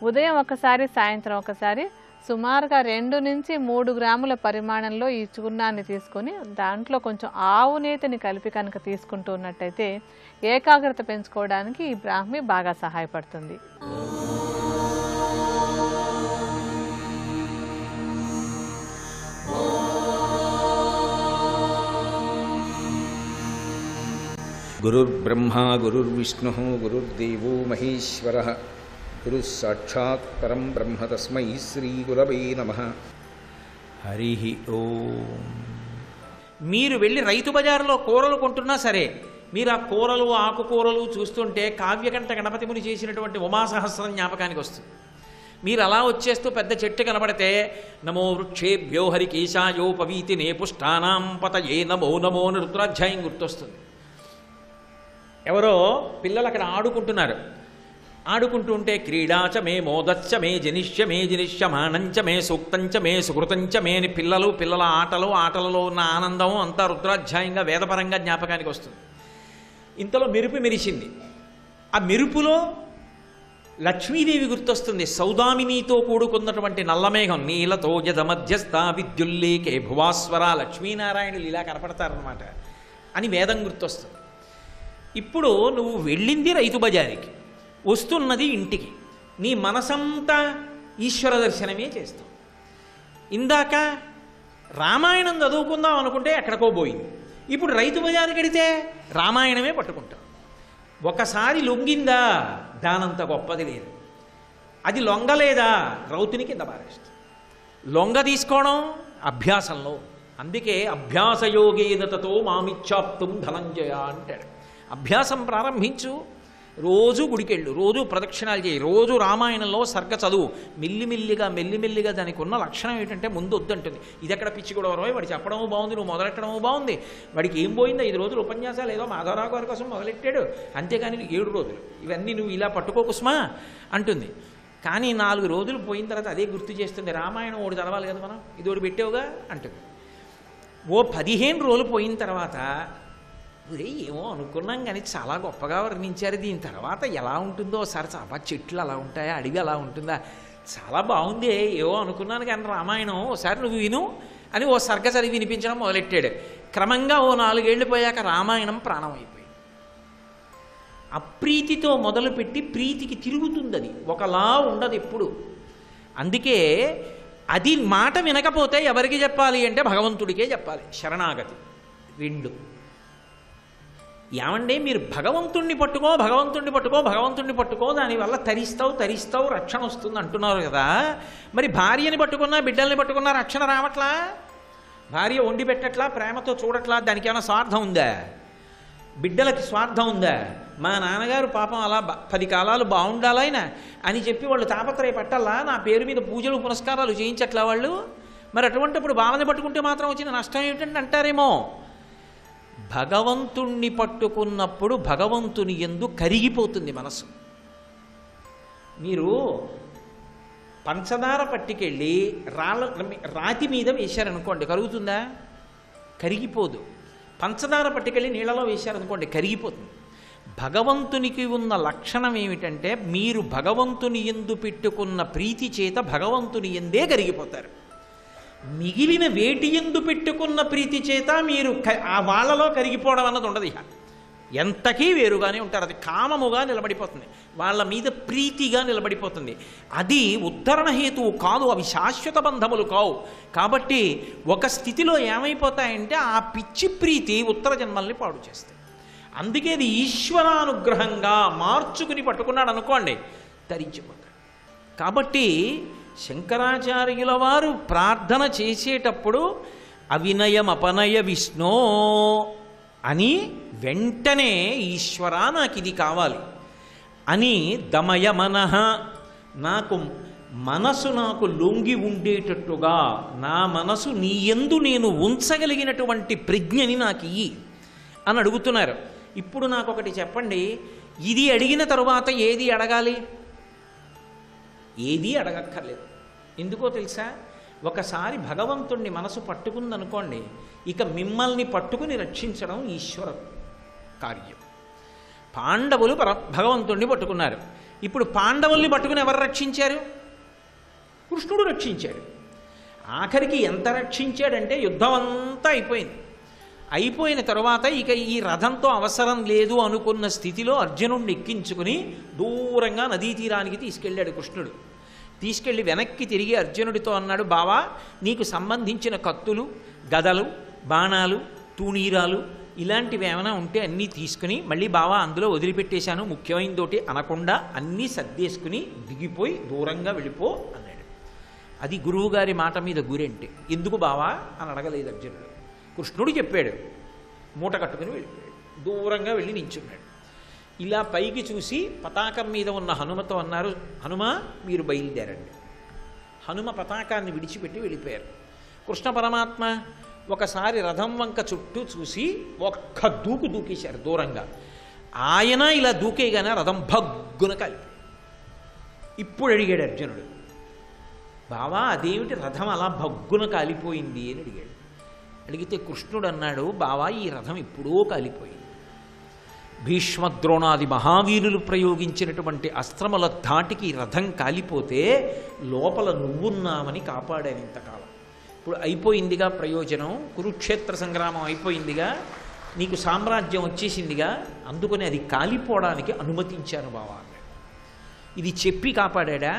ఉదయం ఒకసారి, సాయంత్రం ఒకసారి సుమారుగా 2 నుంచి 3 గ్రాముల పరిమాణంలో ఈ చూర్ణాన్ని తీసుకొని దాంట్లో కొంచెం ఆవు నేతిని కలిపి కనుక తీసుకుంటూ ఉన్నట్టయితే ఏకాగ్రత పెంచుకోవడానికి ఈ బ్రాహ్మి బాగా సహాయపడుతుంది. గురుర్బ్రహ్మా గురుర్విష్ణుః గురుర్దేవో మహేశ్వరః గురు సాక్షాత్ పరం బ్రహ్మ తస్మై శ్రీ గురవే నమః. హరి ఓం. మీరు వెళ్ళి రైతు బజారులో కూరలు కొంటున్నా సరే మీరు ఆ కూరలు, ఆకుకూరలు చూస్తుంటే కావ్యకంఠ గణపతి ముని చేసినటువంటి ఉమాసహస్రం జ్ఞాపకానికి వస్తుంది. మీరు అలా వచ్చేస్తూ పెద్ద చెట్టు కనబడితే నమో వృక్షేభ్యో హరికేశాయో పవీతినే పుష్టానాం పతయే నమో నమో అని రుద్రాధ్యాయం గుర్తొస్తుంది. ఎవరో పిల్లలు అక్కడ ఆడుకుంటున్నారు. ఆడుకుంటూ ఉంటే క్రీడాచ మే మోదచ్చ మే జనిష్యమానంచ మే సూక్తంచ మే సుకృతంచ మే అని పిల్లల ఆటలలో ఉన్న ఆనందం అంతా రుద్రాధ్యాయంగా వేదపరంగా జ్ఞాపకానికి వస్తుంది. ఇంతలో మెరుపు మెరిసింది. ఆ మెరుపులో లక్ష్మీదేవి గుర్తొస్తుంది. సౌదామినితో కూడుకున్నటువంటి నల్లమేఘం నీలతో జద మధ్యస్థ విద్యుల్లేకే భువాస్వర లక్ష్మీనారాయణులు ఇలా కనపడతారనమాట అని వేదం గుర్తొస్తుంది. ఇప్పుడు నువ్వు వెళ్ళింది రైతు బజారికి, వస్తున్నది ఇంటికి, నీ మనసంతా ఈశ్వర దర్శనమే చేస్తావు. ఇందాక రామాయణం చదువుకుందాం అనుకుంటే ఎక్కడికో పోయింది. ఇప్పుడు రైతు బజారుకి వెడితే రామాయణమే పట్టుకుంటాం. ఒకసారి లొంగిందా దానంత గొప్పది లేదు. అది లొంగలేదా రౌతుని కింద పారేస్తుంది. లొంగ తీసుకోవడం అభ్యాసంలో. అందుకే అభ్యాసయోగేనతతో మామిచ్చాప్తుం ధనంజయ అంటాడు. అభ్యాసం ప్రారంభించు, రోజు గుడికెళ్ళు, రోజు ప్రదక్షిణాలు చేయి, రోజు రామాయణంలో సర్గ చదువు. మెల్లిమెల్లిగా దానికి ఉన్న లక్షణం ఏంటంటే ముందు వద్దంటుంది. ఇది ఎక్కడ పిచ్చి కూడా వాడు చెప్పడము బాగుంది, నువ్వు మొదలెట్టడము బాగుంది, వాడికి ఏం పోయిందో 5 రోజులు ఉపన్యాసాలు ఏదో మాధవరావు గారి కోసం మొదలెట్టాడు, అంతేగాని 7 రోజులు ఇవన్నీ నువ్వు ఇలా పట్టుకోకుస్మా అంటుంది. కానీ 4 రోజులు పోయిన తర్వాత అదే గుర్తు చేస్తుంది. రామాయణం ఒకటి చదవాలి కదా మనం, ఇది ఒకటి పెట్టావుగా అంటుంది. ఓ 15 రోజులు పోయిన తర్వాత ఏమో అనుకున్నాం కానీ చాలా గొప్పగా వర్ణించారు, దీని తర్వాత ఎలా ఉంటుందో ఒకసారి చాలా చెట్లు అలా ఉంటాయా, అడవి అలా ఉంటుందా, చాలా బాగుంది ఏవో అనుకున్నాను కానీ రామాయణం ఒకసారి నువ్వు విను అని ఓ సర్గ చదివి వినిపించడం మొదలెట్టాడు. క్రమంగా ఓ 4 ఏళ్ళు పోయాక రామాయణం ప్రాణం అయిపోయింది. అప్రీతితో మొదలుపెట్టి ప్రీతికి తిరుగుతుంది. అది ఒకలా ఉండదు ఎప్పుడు. అందుకే అది మాట వినకపోతే ఎవరికి చెప్పాలి అంటే భగవంతుడికే చెప్పాలి. శరణాగతి 2. ఏమంటే మీరు భగవంతుణ్ణి పట్టుకో దానివల్ల తరిస్తావు రక్షణ వస్తుంది అంటున్నారు కదా. మరి భార్యని పట్టుకున్నా బిడ్డల్ని పట్టుకున్నా రక్షణ రావట్లా? భార్య వండి పెట్టట్లా, ప్రేమతో చూడట్లా, దానికి ఏమైనా స్వార్థం ఉందా? బిడ్డలకి స్వార్థం ఉందా? మా నాన్నగారు పాపం అలా 10 కాలాలు బాగుండాలైనా అని చెప్పి వాళ్ళు తాపత్రయపట్టాలా, నా పేరు మీద పూజలు పునస్కారాలు చేయించట్లా వాళ్ళు? మరి అటువంటిప్పుడు బాలని పట్టుకుంటే మాత్రం వచ్చిన నష్టం ఏమిటంటే అంటారేమో. భగవంతుణ్ణి పట్టుకున్నప్పుడు భగవంతుని యందు కరిగిపోతుంది మనసు. మీరు పంచదార పట్టుకెళ్ళి రాతి మీద వేశారనుకోండి, కరుగుతుందా? కరిగిపోదు. పంచదార పట్టుకెళ్ళి నీళ్ళలో వేశారనుకోండి, కరిగిపోతుంది. భగవంతునికి ఉన్న లక్షణం ఏమిటంటే మీరు భగవంతుని యందు పెట్టుకున్న ప్రీతి చేత భగవంతుని యందే కరిగిపోతారు. మిగిలిన వేటి యందు పెట్టుకున్న ప్రీతి చేత మీరు ఆ వాళ్ళలో కరిగిపోవడం అన్నది ఉండదు. ఇక ఎంతకీ వేరుగానే ఉంటారు. అది కామముగా నిలబడిపోతుంది, వాళ్ళ మీద ప్రీతిగా నిలబడిపోతుంది. అది ఉద్ధరణ హేతువు కాదు, అవి శాశ్వత బంధములు కావు. కాబట్టి ఒక స్థితిలో ఏమైపోతాయంటే ఆ పిచ్చి ప్రీతి ఉత్తర జన్మల్ని పాడు చేస్తాయి. అందుకే అది ఈశ్వరానుగ్రహంగా మార్చుకుని పట్టుకున్నాడు అనుకోండి, తరించిపోతాడు. కాబట్టి శంకరాచార్యుల వారు ప్రార్థన చేసేటప్పుడు అవినయమపనయ విష్ణో అని వెంటనే ఈశ్వర నాకు ఇది కావాలి అని దమయ మనః నాకు లొంగి ఉండేటట్టుగా నా మనసు నీ యందు నేను ఉంచగలిగినటువంటి ప్రజ్ఞని నాకు ఇయ్యి అని అడుగుతున్నారు. ఇప్పుడు నాకు ఒకటి చెప్పండి, ఇది అడిగిన తరువాత ఏది అడగాలి? ఏదీ అడగక్కర్లేదు. ఎందుకో తెలుసా? ఒకసారి భగవంతుణ్ణి మనసు పట్టుకుందనుకోండి, ఇక మిమ్మల్ని పట్టుకుని రక్షించడం ఈశ్వర కార్యం. పాండవులు భగవంతుణ్ణి పట్టుకున్నారు. ఇప్పుడు పాండవుల్ని పట్టుకుని ఎవరు రక్షించారు? కృష్ణుడు రక్షించాడు. ఆఖరికి ఎంత రక్షించాడంటే యుద్ధం అంతా అయిపోయిన తరువాత ఇక ఈ రథంతో అవసరం లేదు అనుకున్న స్థితిలో అర్జునుడిని ఎక్కించుకుని దూరంగా నదీ తీరానికి తీసుకెళ్ళాడు కృష్ణుడు. తీసుకెళ్ళి వెనక్కి తిరిగి అర్జునుడితో అన్నాడు, బావా నీకు సంబంధించిన కత్తులు, గదలు, బాణాలు, తూణీరాలు ఇలాంటివి ఏమైనా ఉంటే అన్నీ తీసుకుని మళ్ళీ బావా అందులో వదిలిపెట్టేశాను, ముఖ్యమైనదోటి అనకుండా అన్నీ సర్దేసుకుని దిగిపోయి దూరంగా వెళ్ళిపో అన్నాడు. అది గురువుగారి మాట మీద గురంటే. ఎందుకు బావా అని అడగలేదు అర్జునుడు. కృష్ణుడు చెప్పాడు, మూట కట్టుకుని వెళ్ళిపోయాడు, దూరంగా వెళ్ళి నించున్నాడు. ఇలా పైకి చూసి పతాకం మీద ఉన్న హనుమతో అన్నారు, హనుమ మీరు బయలుదేరండి. హనుమ పతాకాన్ని విడిచిపెట్టి వెళ్ళిపోయారు. కృష్ణ పరమాత్మ ఒకసారి రథం వంక చుట్టూ చూసి ఒక్క దూకేశారు దూరంగా. ఆయన ఇలా దూకేగానే రథం భగ్గున కలిపి. ఇప్పుడు అడిగాడు అర్జునుడు, బావా అదేమిటి రథం అలా భగ్గున కాలిపోయింది అని అడిగాడు. అడిగితే కృష్ణుడు అన్నాడు, బావా ఈ రథం ఎప్పుడో కాలిపోయింది. భీష్మద్రోణాది మహావీరులు ప్రయోగించినటువంటి అస్త్రముల ధాటికి రథం కాలిపోతే లోపల నువ్వున్నామని కాపాడాను ఇంతకాలం. ఇప్పుడు అయిపోయిందిగా ప్రయోజనం, కురుక్షేత్ర సంగ్రామం అయిపోయిందిగా, నీకు సామ్రాజ్యం వచ్చేసిందిగా, అందుకని అది కాలిపోవడానికి అనుమతించాను బావా అన్నాడు. ఇది చెప్పి కాపాడా?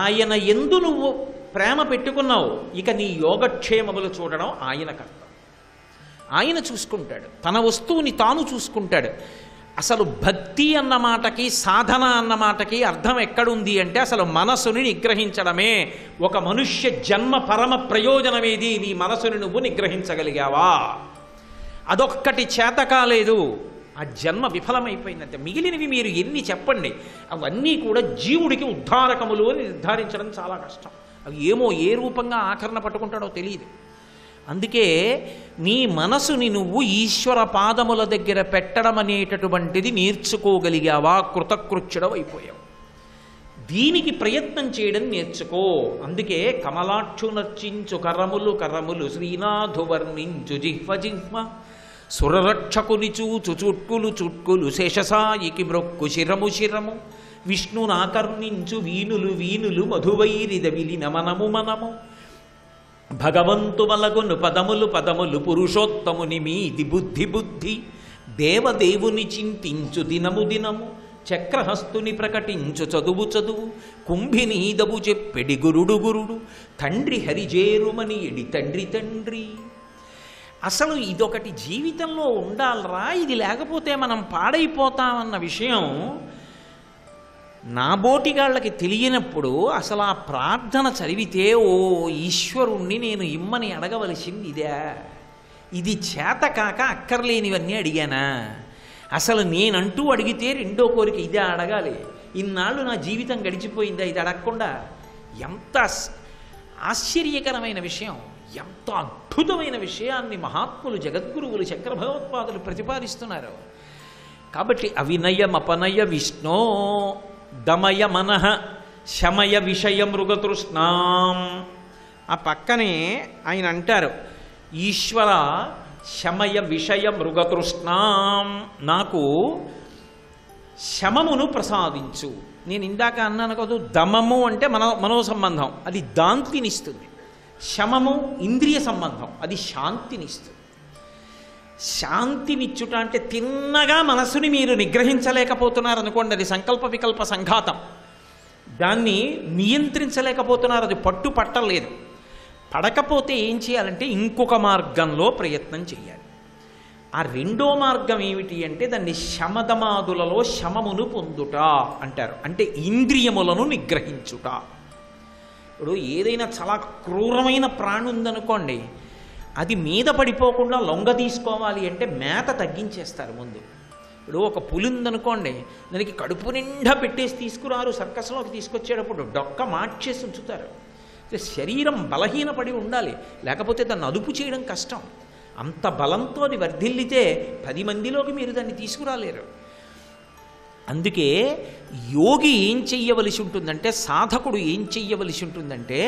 ఆయన యందు నువ్వు ప్రేమ పెట్టుకున్నావు, ఇక నీ యోగక్షేమములు చూడడం ఆయన కర్త. ఆయన చూసుకుంటాడు, తన వస్తువుని తాను చూసుకుంటాడు. అసలు భక్తి అన్న మాటకి సాధన అన్న మాటకి అర్థం ఎక్కడుంది అంటే అసలు మనసుని నిగ్రహించడమే. ఒక మనుష్య జన్మ పరమ ప్రయోజనమేది, నీ మనసుని నువ్వు నిగ్రహించగలిగావా? అదొక్కటి చేత కాలేదు, ఆ జన్మ విఫలమైపోయిందంటే మిగిలినవి మీరు ఎన్ని చెప్పండి, అవన్నీ కూడా జీవుడికి ఉద్ధారకములు అని నిర్ధారించడం చాలా కష్టం. అవి ఏమో ఏ రూపంగా ఆకరణ పట్టుకుంటాడో తెలియదు. అందుకే నీ మనసుని నువ్వు ఈశ్వర పాదముల దగ్గర పెట్టడం అనేటటువంటిది నేర్చుకోగలిగావా, కృతకృత్యుడవు అయిపోయావు. దీనికి ప్రయత్నం చేయడం నేర్చుకో. అందుకే కమలాక్షు నర్చించు కరములు కరములు, శ్రీనాథు వర్ణించు జిహ్వ జిహ్వ, సురరక్షకుని చూచు చుట్కులు చుట్కులు, శేషసాయికి మ్రొక్కు శిరము శిరము, విష్ణునాకర్ణించు వీనులు వీనులు, మధువైరిద విలిన మనము మనము, భగవంతు వలగును పదములు పదములు, పురుషోత్తముని మీది బుద్ధి బుద్ధి, దేవదేవుని చింతించు దినము దినము, చక్రహస్తుని ప్రకటించు చదువు చదువు, కుంభినీదవు చెప్పెడి గురుడు గురుడు, తండ్రి హరిజేరుమని ఎడి తండ్రి తండ్రి. అసలు ఇదొకటి జీవితంలో ఉండాలరా, ఇది లేకపోతే మనం పాడైపోతామన్న విషయం నాబోటిగాళ్ళకి తెలియనప్పుడు అసలు ఆ ప్రార్థన చదివితే, ఓ ఈశ్వరుణ్ణి నేను ఇమ్మని అడగవలసింది ఇదే, ఇది చేత కాక అక్కర్లేనివన్నీ అడిగానా? అసలు నేనంటూ అడిగితే రెండో కోరిక ఇదే అడగాలి. ఇన్నాళ్ళు నా జీవితం గడిచిపోయిందా ఇది అడగకుండా? ఎంత ఆశ్చర్యకరమైన విషయం, ఎంత అద్భుతమైన విషయాన్ని మహాత్ములు జగద్గురువులు శంకర భగవత్పాదులు ప్రతిపాదిస్తున్నారు. కాబట్టి అవినయమపనయ విష్ణో దమయ మనః శమయ విషయ మృగతృష్ణాం. ఆ పక్కనే ఆయన అంటారు, ఈశ్వర శమయ విషయ మృగతృష్ణాం, నాకు శమమును ప్రసాదించు. నేను ఇందాక అన్నాను కదా, దమము అంటే మనో సంబంధం, అది దాంతినిస్తుంది. శమము ఇంద్రియ సంబంధం, అది శాంతినిస్తుంది. శాంతినిచ్చుట అంటే తిన్నగా మనసుని మీరు నిగ్రహించలేకపోతున్నారు అనుకోండి, అది సంకల్ప వికల్ప సంఘాతం. దాన్ని నియంత్రించలేకపోతున్నారు, అది పట్టు పట్టలేదు. పడకపోతే ఏం చేయాలంటే ఇంకొక మార్గంలో ప్రయత్నం చేయాలి. ఆ రెండో మార్గం ఏమిటి అంటే దాన్ని శమదమాదులలో శమమును పొందుట అంటారు. అంటే ఇంద్రియములను నిగ్రహించుట. ఇప్పుడు ఏదైనా చాలా క్రూరమైన ప్రాణి ఉందనుకోండి, అది మీద పడిపోకుండా లొంగ తీసుకోవాలి అంటే మేత తగ్గించేస్తారు ముందు. ఇప్పుడు ఒక పులి ఉందనుకోండి, దానికి కడుపు నిండా పెట్టేసి తీసుకురారు, సర్కస్లోకి తీసుకొచ్చేటప్పుడు డొక్క మార్చేసి ఉంచుతారు. శరీరం బలహీనపడి ఉండాలి, లేకపోతే దాన్ని అదుపు చేయడం కష్టం. అంత బలంతో అది వర్ధిల్లితే 10 మందిలోకి మీరు దాన్ని తీసుకురాలేరు. అందుకే యోగి ఏం చెయ్యవలసి ఉంటుందంటే, సాధకుడు ఏం చెయ్యవలసి ఉంటుందంటే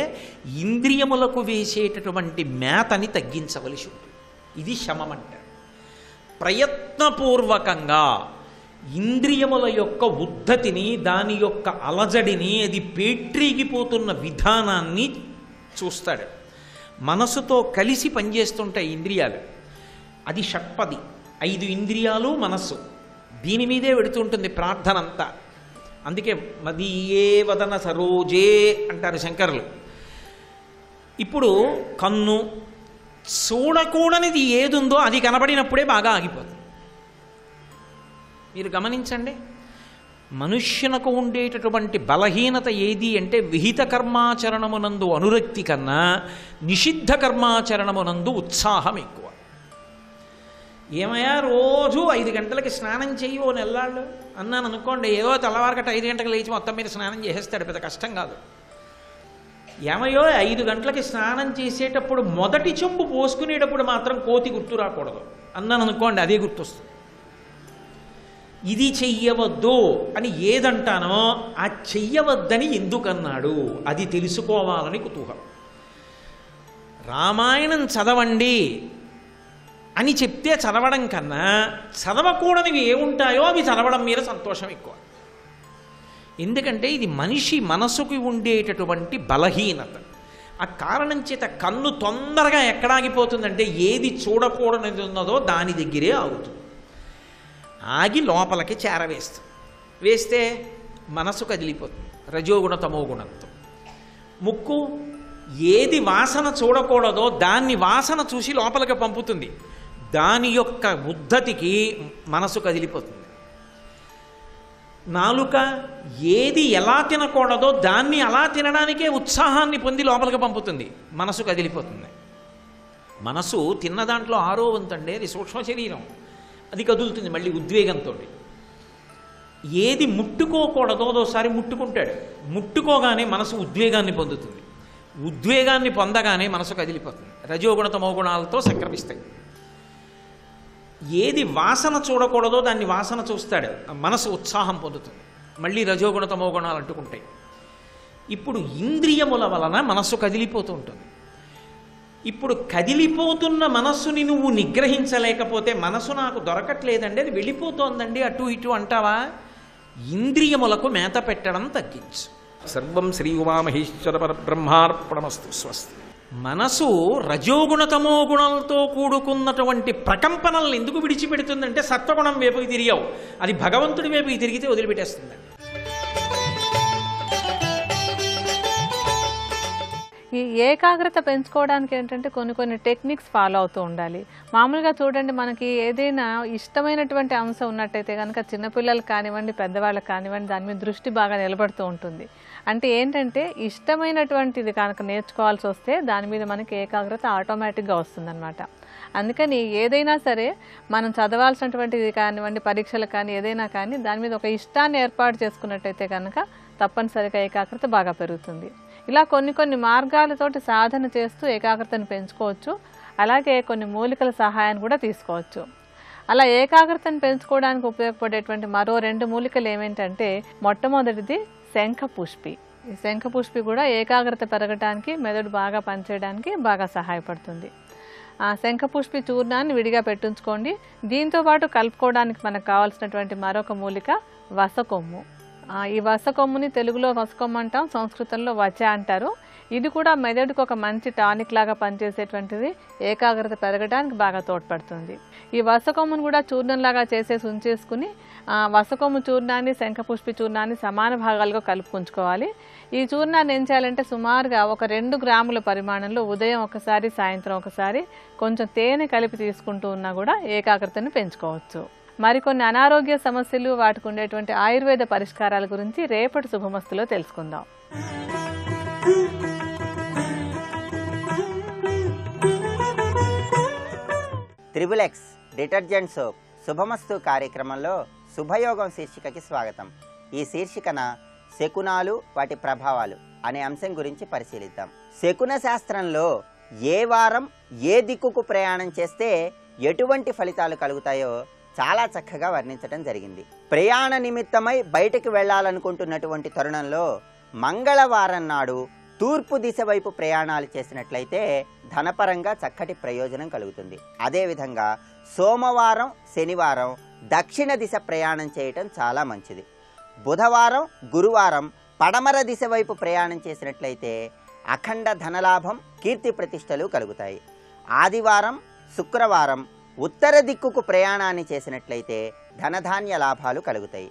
ఇంద్రియములకు వేసేటటువంటి మేతని తగ్గించవలసి ఉంటుంది. ఇది శమం అంటారు. ప్రయత్నపూర్వకంగా ఇంద్రియముల యొక్క ఉద్ధతిని, దాని యొక్క అలజడిని, అది పేట్రీగిపోతున్న విధానాన్ని చూస్తాడు. మనసుతో కలిసి పనిచేస్తుంటాయి ఇంద్రియాలు. అది షట్పది, 5 ఇంద్రియాలు మనస్సు, దీని మీదే పెడుతుంటుంది ప్రార్థన అంతా. అందుకే మదీయే వదన సరోజే అంటారు శంకరులు. ఇప్పుడు కన్ను చూడకూడనిది ఏదుందో అది కనబడినప్పుడే బాగా ఆగిపోతుంది. మీరు గమనించండి, మనుష్యునకు ఉండేటటువంటి బలహీనత ఏది అంటే విహిత కర్మాచరణమునందు అనురక్తి కన్నా నిషిద్ధ కర్మాచరణమునందు ఉత్సాహం ఎక్కువ. ఏమయ్యా రోజు 5 గంటలకి స్నానం చెయ్యి ఓ నెల్లాళ్ళు అన్నాను అనుకోండి, ఏదో తెల్లవారకట్ట 5 గంటలకు లేచి మొత్తం మీద స్నానం చేసేస్తాడు, పెద్ద కష్టం కాదు. ఏమయ్యో 5 గంటలకి స్నానం చేసేటప్పుడు మొదటి చెంబు పోసుకునేటప్పుడు మాత్రం కోతి గుర్తు రాకూడదు అన్నాను అనుకోండి, అదే గుర్తొస్తుంది. ఇది చెయ్యవద్దు అని ఏదంటానో ఆ చెయ్యవద్దని ఎందుకన్నాడు అది తెలుసుకోవాలని కుతూహలం. రామాయణం చదవండి అని చెప్తే చదవడం కన్నా చదవకూడనివి ఏముంటాయో అవి చదవడం మీద సంతోషం ఎక్కువ. ఎందుకంటే ఇది మనిషి మనసుకు ఉండేటటువంటి బలహీనత. ఆ కారణం చేత కన్ను తొందరగా ఎక్కడాగిపోతుందంటే ఏది చూడకూడనిది ఉన్నదో దాని దగ్గరే ఆగుతుంది. ఆగి లోపలికి చేరవేస్తుంది. వేస్తే మనసు కదిలిపోతుంది రజోగుణ తమోగుణంతో. ముక్కు ఏది వాసన చూడకూడదో దాన్ని వాసన చూసి లోపలికి పంపుతుంది. దాని యొక్క ఉద్ధతికి మనసు కదిలిపోతుంది. నాలుక ఏది ఎలా తినకూడదో దాన్ని అలా తినడానికే ఉత్సాహాన్ని పొంది లోపలికి పంపుతుంది, మనసు కదిలిపోతుంది. మనసు తిన్న దాంట్లో 6వ వంతండి, అది సూక్ష్మ శరీరం, అది కదులుతుంది మళ్ళీ ఉద్వేగంతో. ఏది ముట్టుకోకూడదో అదోసారి ముట్టుకుంటాడు, ముట్టుకోగానే మనసు ఉద్వేగాన్ని పొందుతుంది, ఉద్వేగాన్ని పొందగానే మనసు కదిలిపోతుంది. రజోగుణ తమోగుణాలతో సంక్రమిస్తాయి. ఏది వాసన చూడకూడదో దాన్ని వాసన చూస్తాడు, మనసు ఉత్సాహం పొందుతుంది, మళ్ళీ రజోగుణ తమోగుణాలు అంటుకుంటాయి. ఇప్పుడు ఇంద్రియముల వలన మనస్సు కదిలిపోతూ ఉంటుంది. ఇప్పుడు కదిలిపోతున్న మనస్సుని నువ్వు నిగ్రహించలేకపోతే మనసు నాకు దొరకట్లేదండి, అది వెళ్ళిపోతోందండి అటు ఇటు అంటావా, ఇంద్రియములకు మేత పెట్టడం తగ్గించు. సర్వం శ్రీ ఉమామహేశ్వర పరబ్రహ్మార్పణమస్తు. స్వస్తి. మనసు రజోగుణ తమోగుణంతో కూడుకున్నటువంటి ప్రకంపనలను ఎందుకు విడిచిపెడుతుందంటే సత్వగుణం వైపుకి తిరిగావు, అది భగవంతుడి వైపుకి తిరిగితే వదిలిపెట్టేస్తుందండి. ఈ ఏకాగ్రత పెంచుకోవడానికి ఏంటంటే కొన్ని టెక్నిక్స్ ఫాలో అవుతూ ఉండాలి. మామూలుగా చూడండి, మనకి ఏదైనా ఇష్టమైనటువంటి అంశం ఉన్నట్టయితే కనుక చిన్నపిల్లలకు కానివ్వండి పెద్దవాళ్ళకి కానివ్వండి దాని మీద దృష్టి బాగా నిలబడుతూ ఉంటుంది. అంటే ఏంటంటే ఇష్టమైనటువంటిది కనుక నేర్చుకోవాల్సి వస్తే దాని మీద మనకి ఏకాగ్రత ఆటోమేటిక్గా వస్తుందన్నమాట. అందుకని ఏదైనా సరే మనం చదవాల్సినటువంటిది కానివ్వండి పరీక్షలు కానీ ఏదైనా కానీ దాని మీద ఒక ఇష్టాన్ని ఏర్పాటు చేసుకున్నట్టయితే కనుక తప్పనిసరిగా ఏకాగ్రత బాగా పెరుగుతుంది. ఇలా కొన్ని మార్గాలతోటి సాధన చేస్తూ ఏకాగ్రతను పెంచుకోవచ్చు. అలాగే కొన్ని మూలికల సహాయాన్ని కూడా తీసుకోవచ్చు. అలా ఏకాగ్రతను పెంచుకోవడానికి ఉపయోగపడేటువంటి మరో 2 మూలికలు ఏమేంటంటే మొట్టమొదటిది శంఖపుష్పి. ఈ శంఖపుష్పి కూడా ఏకాగ్రత పెరగడానికి మెదడు బాగా పనిచేయడానికి బాగా సహాయపడుతుంది. ఆ శంఖపుష్పి చూర్ణాన్ని విడిగా పెట్టించుకోండి. దీంతో పాటు కలుపుకోవడానికి మనకు కావాల్సినటువంటి మరొక మూలిక వసకొమ్ము. ఈ వసకొమ్ముని తెలుగులో వసకొమ్ము అంటాం, సంస్కృతంలో వచ అంటారు. ఇది కూడా మెదడుకు ఒక మంచి టానిక్ లాగా పనిచేసేటువంటిది, ఏకాగ్రత పెరగడానికి బాగా తోడ్పడుతుంది. ఈ వసకొమ్మును కూడా చూర్ణంలాగా చేసేసి ఉంచేసుకుని వసకొమ్ము చూర్ణాన్ని శంఖపుష్పి చూర్ణాన్ని సమాన భాగాలుగా కలుపుకుంచుకోవాలి. ఈ చూర్ణాన్ని ఏం చేయాలంటే సుమారుగా ఒక 2 గ్రాముల పరిమాణంలో ఉదయం ఒకసారి సాయంత్రం ఒకసారి కొంచెం తేనె కలిపి తీసుకుంటూ ఉన్నా కూడా ఏకాగ్రతను పెంచుకోవచ్చు. మరికొన్ని అనారోగ్య సమస్యలు వాటికి ఉండేటువంటి ఆయుర్వేద పరిష్కారాల గురించి రేపటి శుభమస్తులో తెలుసుకుందాం. త్రిబులెక్స్ డిటర్జెంట్ సోప్ శుభమస్తు కార్యక్రమంలో శుభయోగం శీర్షికకి స్వాగతం. ఈ శీర్షికన శకునాలు వాటి ప్రభావాలు అనే అంశం గురించి పరిశీలిద్దాం. శకున శాస్త్రంలో ఏ వారం ఏ దిక్కుకు ప్రయాణం చేస్తే ఎటువంటి ఫలితాలు కలుగుతాయో చాలా చక్కగా వర్ణించడం జరిగింది. ప్రయాణ నిమిత్తమై బయటకు వెళ్ళాలనుకుంటున్నటువంటి తరుణంలో మంగళవారం నాడు తూర్పు దిశ వైపు ప్రయాణాలు చేసినట్లయితే ధనపరంగా చక్కటి ప్రయోజనం కలుగుతుంది. అదేవిధంగా సోమవారం శనివారం దక్షిణ దిశ ప్రయాణం చేయటం చాలా మంచిది. బుధవారం గురువారం పడమర దిశ వైపు ప్రయాణం చేసినట్లయితే అఖండ ధనలాభం కీర్తి ప్రతిష్టలు కలుగుతాయి. ఆదివారం శుక్రవారం ఉత్తర దిక్కుకు ప్రయాణాన్ని చేసినట్లయితే ధనధాన్య లాభాలు కలుగుతాయి.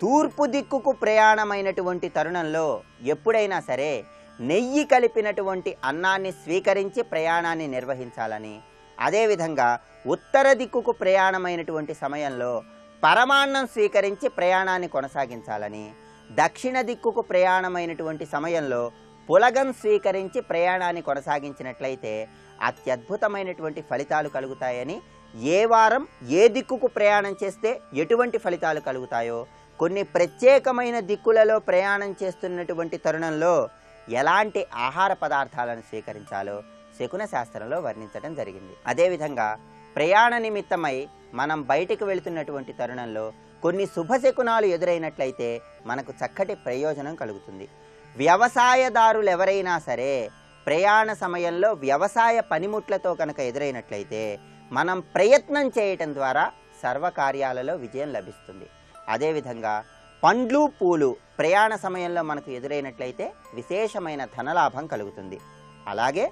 తూర్పు దిక్కుకు ప్రయాణమైనటువంటి తరుణంలో ఎప్పుడైనా సరే నెయ్యి కలిపినటువంటి అన్నాన్ని స్వీకరించి ప్రయాణాన్ని నిర్వహించాలని, అదేవిధంగా ఉత్తర దిక్కుకు ప్రయాణమైనటువంటి సమయంలో పరమాన్నం స్వీకరించి ప్రయాణాన్ని కొనసాగించాలని, దక్షిణ దిక్కుకు ప్రయాణమైనటువంటి సమయంలో పులగం స్వీకరించి ప్రయాణాన్ని కొనసాగించినట్లయితే అత్యద్భుతమైనటువంటి ఫలితాలు కలుగుతాయని ఏ వారం ఏ దిక్కుకు ప్రయాణం చేస్తే ఎటువంటి ఫలితాలు కలుగుతాయో, కొన్ని ప్రత్యేకమైన దిక్కులలో ప్రయాణం చేస్తున్నటువంటి తరుణంలో ఎలాంటి ఆహార పదార్థాలను స్వీకరించాలో శకున శాస్త్రంలో వర్ణించడం జరిగింది. అదేవిధంగా ప్రయాణ నిమిత్తమై మనం బయటికి వెళుతున్నటువంటి తరుణంలో కొన్ని శుభశకునాలు ఎదురైనట్లయితే మనకు చక్కటి ప్రయోజనం కలుగుతుంది. వ్యవసాయదారులు ఎవరైనా సరే ప్రయాణ సమయంలో వ్యవసాయ పనిముట్లతో కనుక ఎదురైనట్లయితే మనం ప్రయత్నం చేయటం ద్వారా సర్వకార్యాలలో విజయం లభిస్తుంది. అదేవిధంగా పండ్లు పూలు ప్రయాణ సమయంలో మనకు ఎదురైనట్లయితే విశేషమైన ధనలాభం కలుగుతుంది. అలాగే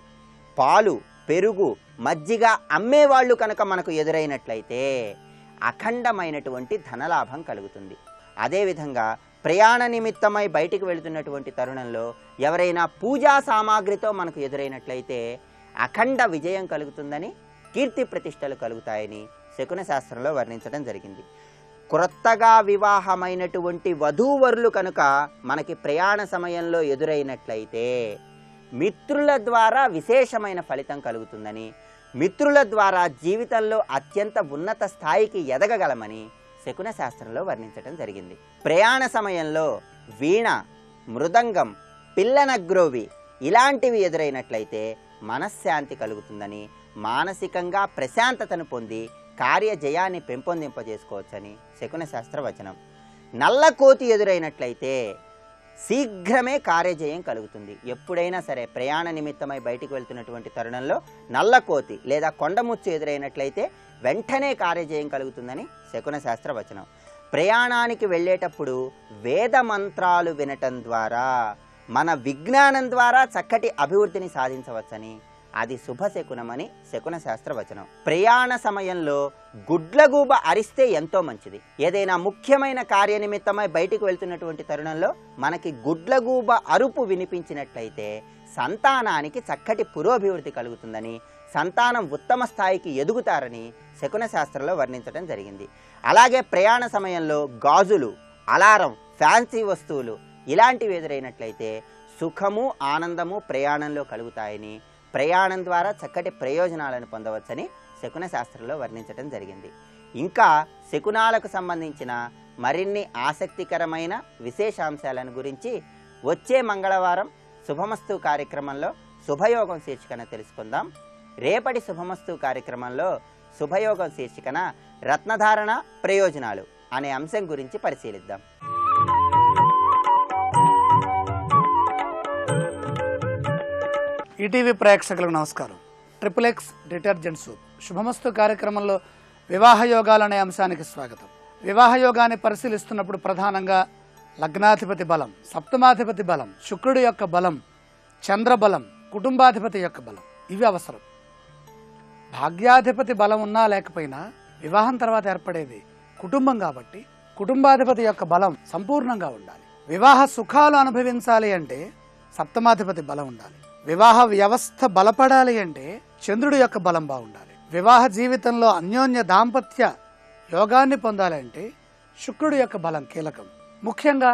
పాలు, పెరుగు, మజ్జిగ అమ్మేవాళ్ళు కనుక మనకు ఎదురైనట్లయితే అఖండమైనటువంటి ధనలాభం కలుగుతుంది. అదేవిధంగా ప్రయాణ నిమిత్తమై బయటికి వెళుతున్నటువంటి తరుణంలో ఎవరైనా పూజా సామాగ్రితో మనకు ఎదురైనట్లయితే అఖండ విజయం కలుగుతుందని, కీర్తి ప్రతిష్టలు కలుగుతాయని శకున శాస్త్రంలో వర్ణించడం జరిగింది. క్రొత్తగా వివాహమైనటువంటి వధూవరులు కనుక మనకి ప్రయాణ సమయంలో ఎదురైనట్లయితే మిత్రుల ద్వారా విశేషమైన ఫలితం కలుగుతుందని, మిత్రుల ద్వారా జీవితంలో అత్యంత ఉన్నత స్థాయికి ఎదగగలమని శకున శాస్త్రంలో వర్ణించడం జరిగింది. ప్రయాణ సమయంలో వీణ, మృదంగం, పిల్లనగ్రోవి ఇలాంటివి ఎదురైనట్లయితే మనశ్శాంతి కలుగుతుందని, మానసికంగా ప్రశాంతతను పొంది కార్యజయాన్ని పెంపొందింపజేసుకోవచ్చని శకున శాస్త్ర వచనం. నల్లకోతి ఎదురైనట్లయితే శీఘ్రమే కార్యజయం కలుగుతుంది. ఎప్పుడైనా సరే ప్రయాణ నిమిత్తమై బయటికి వెళ్తున్నటువంటి తరుణంలో నల్లకోతి లేదా కొండముచ్చు ఎదురైనట్లయితే వెంటనే కార్యజయం కలుగుతుందని శకున శాస్త్ర వచనం. ప్రయాణానికి వెళ్ళేటప్పుడు వేద మంత్రాలు వినటం ద్వారా మన విజ్ఞానం ద్వారా చక్కటి అభివృద్ధిని సాధించవచ్చని, అది శుభశకునమని శకున శాస్త్ర వచనం. ప్రయాణ సమయంలో గుడ్లగూబ అరిస్తే ఎంతో మంచిది. ఏదైనా ముఖ్యమైన కార్యనిమిత్తమై బయటికి వెళ్తున్నటువంటి తరుణంలో మనకి గుడ్లగూబ అరుపు వినిపించినట్లయితే సంతానానికి చక్కటి పురోభివృద్ధి కలుగుతుందని, సంతానం ఉత్తమ స్థాయికి ఎదుగుతారని శకున శాస్త్రంలో వర్ణించడం జరిగింది. అలాగే ప్రయాణ సమయంలో గాజులు, అలారం, ఫ్యాన్సీ వస్తువులు ఇలాంటివి ఎదురైనట్లయితే సుఖము, ఆనందము ప్రయాణంలో కలుగుతాయని, ప్రయాణం ద్వారా చక్కటి ప్రయోజనాలను పొందవచ్చని శకున శాస్త్రంలో వర్ణించడం జరిగింది. ఇంకా శకునాలకు సంబంధించిన మరిన్ని ఆసక్తికరమైన విశేషాంశాలను గురించి వచ్చే మంగళవారం శుభమస్తు కార్యక్రమంలో శుభయోగం శీర్షికన తెలుసుకుందాం. రేపటి శుభమస్తు కార్యక్రమంలో శుభయోగం శీర్షికన రత్నధారణ ప్రయోజనాలు అనే అంశం గురించి పరిశీలిద్దాం. ఈటీవీ ప్రేక్షకులకు నమస్కారం. ట్రిపుల్ ఎక్స్ డిటర్జెంట్ సోప్ శుభమస్తు కార్యక్రమంలో వివాహ యోగాలు అనే అంశానికి స్వాగతం. వివాహ యోగాన్ని పరిశీలిస్తున్నప్పుడు ప్రధానంగా లగ్నాధిపతి బలం, సప్తమాధిపతి బలం, శుక్రుడి యొక్క బలం, చంద్రబలం, కుటుంబాధిపతి యొక్క బలం ఇవి అవసరం. భాగ్యాధిపతి బలం ఉన్నా లేకపోయినా వివాహం తర్వాత ఏర్పడేది కుటుంబం కాబట్టి కుటుంబాధిపతి యొక్క బలం సంపూర్ణంగా ఉండాలి. వివాహ సుఖాలు అనుభవించాలి అంటే సప్తమాధిపతి బలం ఉండాలి. వివాహ వ్యవస్థ బలపడాలి అంటే చంద్రుడి యొక్క బలం బాగుండాలి. వివాహ జీవితంలో అన్యోన్య దాంపత్య యోగాన్ని పొందాలి అంటే శుక్రుడి యొక్క బలం కీలకం. ముఖ్యంగా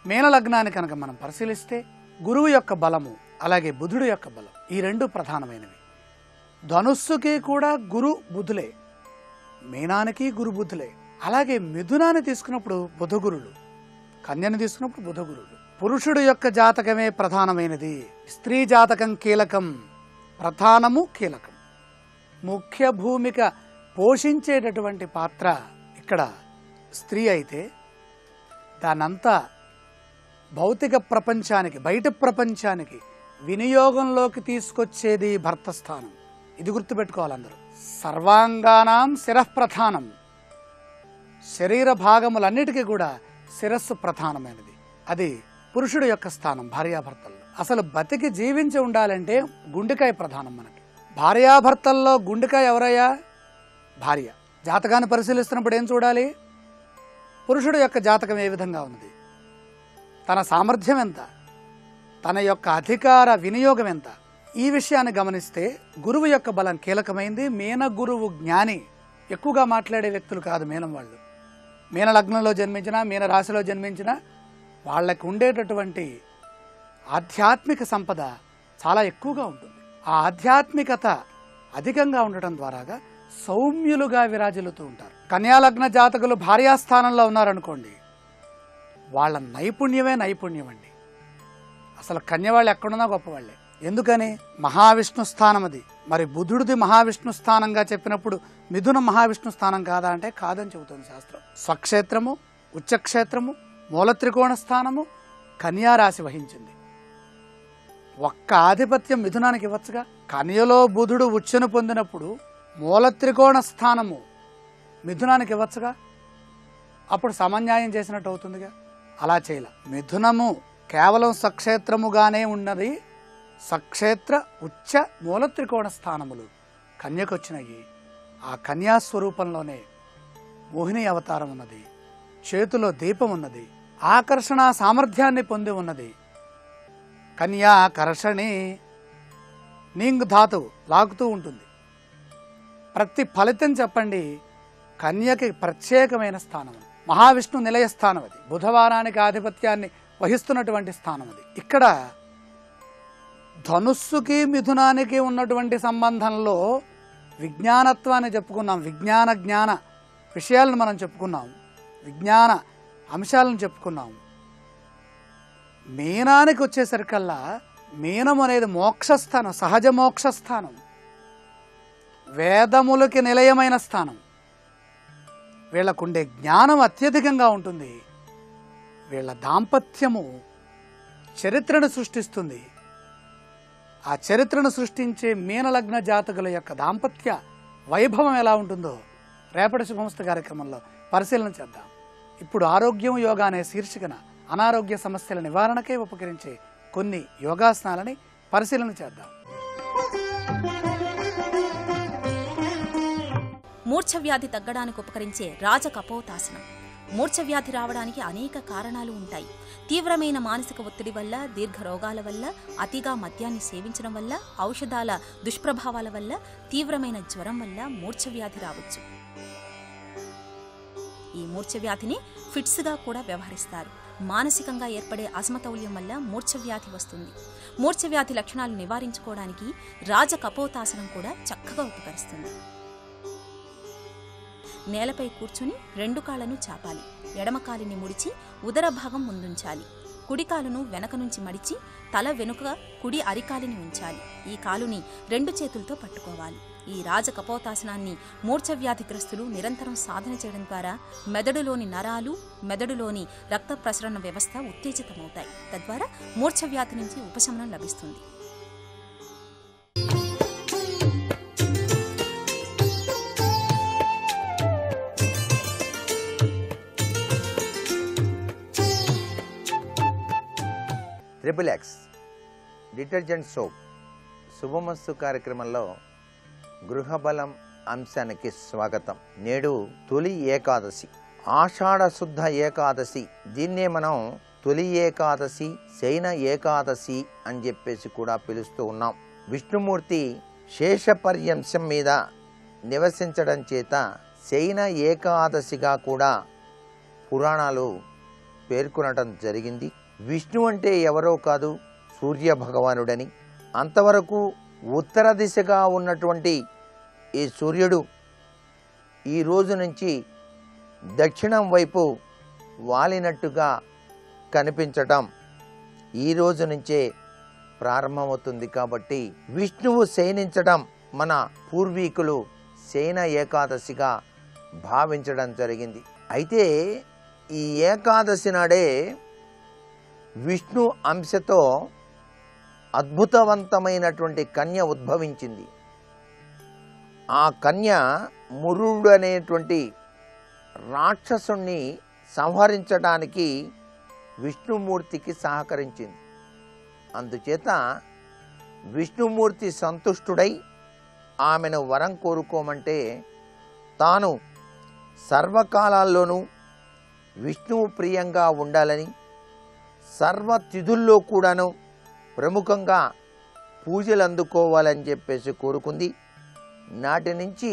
మీనలగ్నాన్ని కనుక మనం పరిశీలిస్తే గురువు యొక్క బలము, అలాగే బుధుడు యొక్క బలం ఈ రెండు ప్రధానమైనవి. ధనుస్సుకి కూడా గురు బుధులే, మీనానికి గురు బుధులే. అలాగే మిథునాన్ని తీసుకున్నప్పుడు బుధగురులు, కన్యను తీసుకున్నప్పుడు బుధగురులు. పురుషుడు యొక్క జాతకమే ప్రధానమైనది, స్త్రీ జాతకం కీలకం, ప్రధానము కీలకం. ముఖ్య భూమిక పోషించేటటువంటి పాత్ర ఇక్కడ స్త్రీ అయితే దానంతా భౌతిక ప్రపంచానికి, బయట ప్రపంచానికి వినియోగంలోకి తీసుకొచ్చేది భర్త స్థానం. ఇది గుర్తుపెట్టుకోవాలి అందరూ. సర్వాంగానాం శిరఃప్రధానం, శరీర భాగములన్నిటికీ కూడా శిరస్సు ప్రధానమైనది. అది పురుషుడు యొక్క స్థానం భార్యాభర్తల్లో. అసలు బతికి జీవించి ఉండాలంటే గుండెకాయ ప్రధానం మనకి. భార్యాభర్తల్లో గుండెకాయ ఎవరయ్యా? భార్య. జాతకాన్ని పరిశీలిస్తున్నప్పుడు ఏం చూడాలి? పురుషుడు యొక్క జాతకం ఏ విధంగా ఉన్నది, తన సామర్థ్యం ఎంత, తన యొక్క అధికార వినియోగం ఎంత, ఈ విషయాన్ని గమనిస్తే గురువు యొక్క బలం కీలకమైంది. మీన గురువు జ్ఞాని, ఎక్కువగా మాట్లాడే వ్యక్తులు కాదు మీనం వాళ్ళు. మీన లగ్నంలో జన్మించిన, మీన రాశిలో జన్మించిన వాళ్ళకు ఉండేటటువంటి ఆధ్యాత్మిక సంపద చాలా ఎక్కువగా ఉంటుంది. ఆ ఆధ్యాత్మికత అధికంగా ఉండటం ద్వారాగా సౌమ్యులుగా విరాజిల్లుతూ ఉంటారు. కన్యాలగ్న జాతకులు భార్యాస్థానంలో ఉన్నారనుకోండి, వాళ్ళ నైపుణ్యమే నైపుణ్యం అండి. అసలు కన్య వాళ్ళు ఎక్కడున్నా గొప్పవాళ్ళే. ఎందుకని? మహావిష్ణు స్థానం అది. మరి బుధుడిది మహావిష్ణు స్థానంగా చెప్పినప్పుడు మిథునం మహావిష్ణు స్థానం కాదా అంటే కాదని చెబుతుంది శాస్త్రం. స్వక్షేత్రము, ఉచ్చక్షేత్రము, మూల త్రికోణ స్థానము కన్యారాశి వహించింది. ఒక్క ఆధిపత్యం మిథునానికి ఇవ్వచ్చుగా. కన్యలో బుధుడు ఉచ్చను పొందినప్పుడు మూల త్రికోణ స్థానము మిథునానికి ఇవ్వచ్చుగా. అప్పుడు సమన్యాయం చేసినట్టు అవుతుందిగా. అలా చేయలే. మిథునము కేవలం స్వక్షేత్రముగానే ఉన్నది. స్వక్షేత్ర, ఉచ్చ, మూల త్రికోణ స్థానములు కన్యకొచ్చినాయి. ఆ కన్యాస్వరూపంలోనే మోహిని అవతారం ఉన్నది. చేతిలో దీపం ఉన్నది. ఆకర్షణ సామర్థ్యాన్ని పొంది ఉన్నది. కన్యా కర్షణి నింగ్ ధాతువు లాగుతూ ఉంటుంది. ప్రతి ఫలితం చెప్పండి, కన్యకి ప్రత్యేకమైన స్థానం. మహావిష్ణు నిలయ స్థానం అది. బుధవారానికి ఆధిపత్యాన్ని వహిస్తున్నటువంటి స్థానం అది. ఇక్కడ ధనుస్సుకి మిథునానికి ఉన్నటువంటి సంబంధంలో విజ్ఞానత్వాన్ని చెప్పుకున్నాం. జ్ఞాన విషయాలను మనం చెప్పుకున్నాం. విజ్ఞాన అంశాలను చెప్పుకున్నాం. మీనానికి వచ్చేసరికల్లా మీనం అనేది మోక్షస్థానం, సహజ మోక్షస్థానం, వేదములకి నిలయమైన స్థానం. వీళ్ళకుండే జ్ఞానం అత్యధికంగా ఉంటుంది. వీళ్ళ దాంపత్యము చరిత్రను సృష్టిస్తుంది. ఆ చరిత్రను సృష్టించే మీనలగ్న జాతకుల యొక్క దాంపత్య వైభవం ఎలా ఉంటుందో రేపటి శుభమస్తు కార్యక్రమంలో పరిశీలన చేద్దాం. ఇప్పుడు ఆరోగ్యం యోగా అనే శీర్షికన అనారోగ్య సమస్యల నివారణకే ఉపకరించే కొన్ని యోగాసనాలని పరిశీలన చేద్దాం. మూర్ఛవ్యాధి తగ్గడానికి ఉపకరించే రాజకపోతాసనం. మూర్ఛవ్యాధి రావడానికి అనేక కారణాలు ఉంటాయి. తీవ్రమైన మానసిక ఒత్తిడి వల్ల, దీర్ఘ రోగాల వల్ల, అతిగా మద్యాన్ని సేవించడం వల్ల, ఔషధాల దుష్ప్రభావాల వల్ల, తీవ్రమైన జ్వరం వల్ల మూర్ఛవ్యాధి రావచ్చు. ఈ మూర్ఛవ్యాధిని ఫిట్స్గా కూడా వ్యవహరిస్తారు. మానసికంగా ఏర్పడే అసమతౌల్యం వల్ల మూర్ఛవ్యాధి వస్తుంది. మూర్ఛవ్యాధి లక్షణాలు నివారించుకోవడానికి రాజకపోతాసనం కూడా చక్కగా ఉపకరిస్తుంది. నేలపై కూర్చుని రెండు కాళ్లను చాపాలి. ఎడమ కాలిని ముడిచి ఉదర భాగం ముందుంచాలి. కుడి కాలును వెనక నుంచి మడిచి తల వెనుక కుడి అరికాలిని ఉంచాలి. ఈ కాలుని రెండు చేతులతో పట్టుకోవాలి. ఈ రాజకపోతాసనాన్ని మూర్ఛవ్యాధిగ్రస్తులు నిరంతరం సాధన చేయడం ద్వారా మెదడులోని నరాలు, మెదడులోని రక్త ప్రసరణ వ్యవస్థ ఉత్తేజితమవుతాయి. తద్వారా మూర్ఛవ్యాధి నుంచి ఉపశమనం లభిస్తుంది. ట్రిపుల్ ఎక్స్ డిటర్జెంట్ సోప్ శుభమస్తు కార్యక్రమంలో గృహబలం అంశానికి స్వాగతం. నేడు తొలి ఏకాదశి, ఆషాఢ శుద్ధ ఏకాదశి. దీన్నే మనం తొలి ఏకాదశి, శయన ఏకాదశి అని చెప్పేసి కూడా పిలుస్తూ ఉన్నాం. విష్ణుమూర్తి శేషపర్యంశం మీద నివసించడం చేత శయన ఏకాదశిగా కూడా పురాణాలు పేర్కొనడం జరిగింది. విష్ణు అంటే ఎవరో కాదు, సూర్య భగవానుడని. అంతవరకు ఉత్తర దిశగా ఉన్నటువంటి ఈ సూర్యుడు ఈ రోజు నుంచి దక్షిణం వైపు వాలినట్టుగా కనిపించటం ఈ రోజు నుంచే ప్రారంభమవుతుంది. కాబట్టి విష్ణువు శయనించడం మన పూర్వీకులు శయన ఏకాదశిగా భావించడం జరిగింది. అయితే ఈ ఏకాదశి నాడే విష్ణు అంశతో అద్భుతవంతమైనటువంటి కన్య ఉద్భవించింది. ఆ కన్య మురుడు అనేటువంటి రాక్షసుణ్ణి సంహరించడానికి విష్ణుమూర్తికి సహకరించింది. అందుచేత విష్ణుమూర్తి సంతుష్టుడై ఆమెను వరం కోరుకోమంటే తాను సర్వకాలాల్లోనూ విష్ణువు ప్రియంగా ఉండాలని, సర్వతిథుల్లో కూడాను ప్రముఖంగా పూజలు అందుకోవాలని చెప్పేసి కోరుకుంది. నాటి నుంచి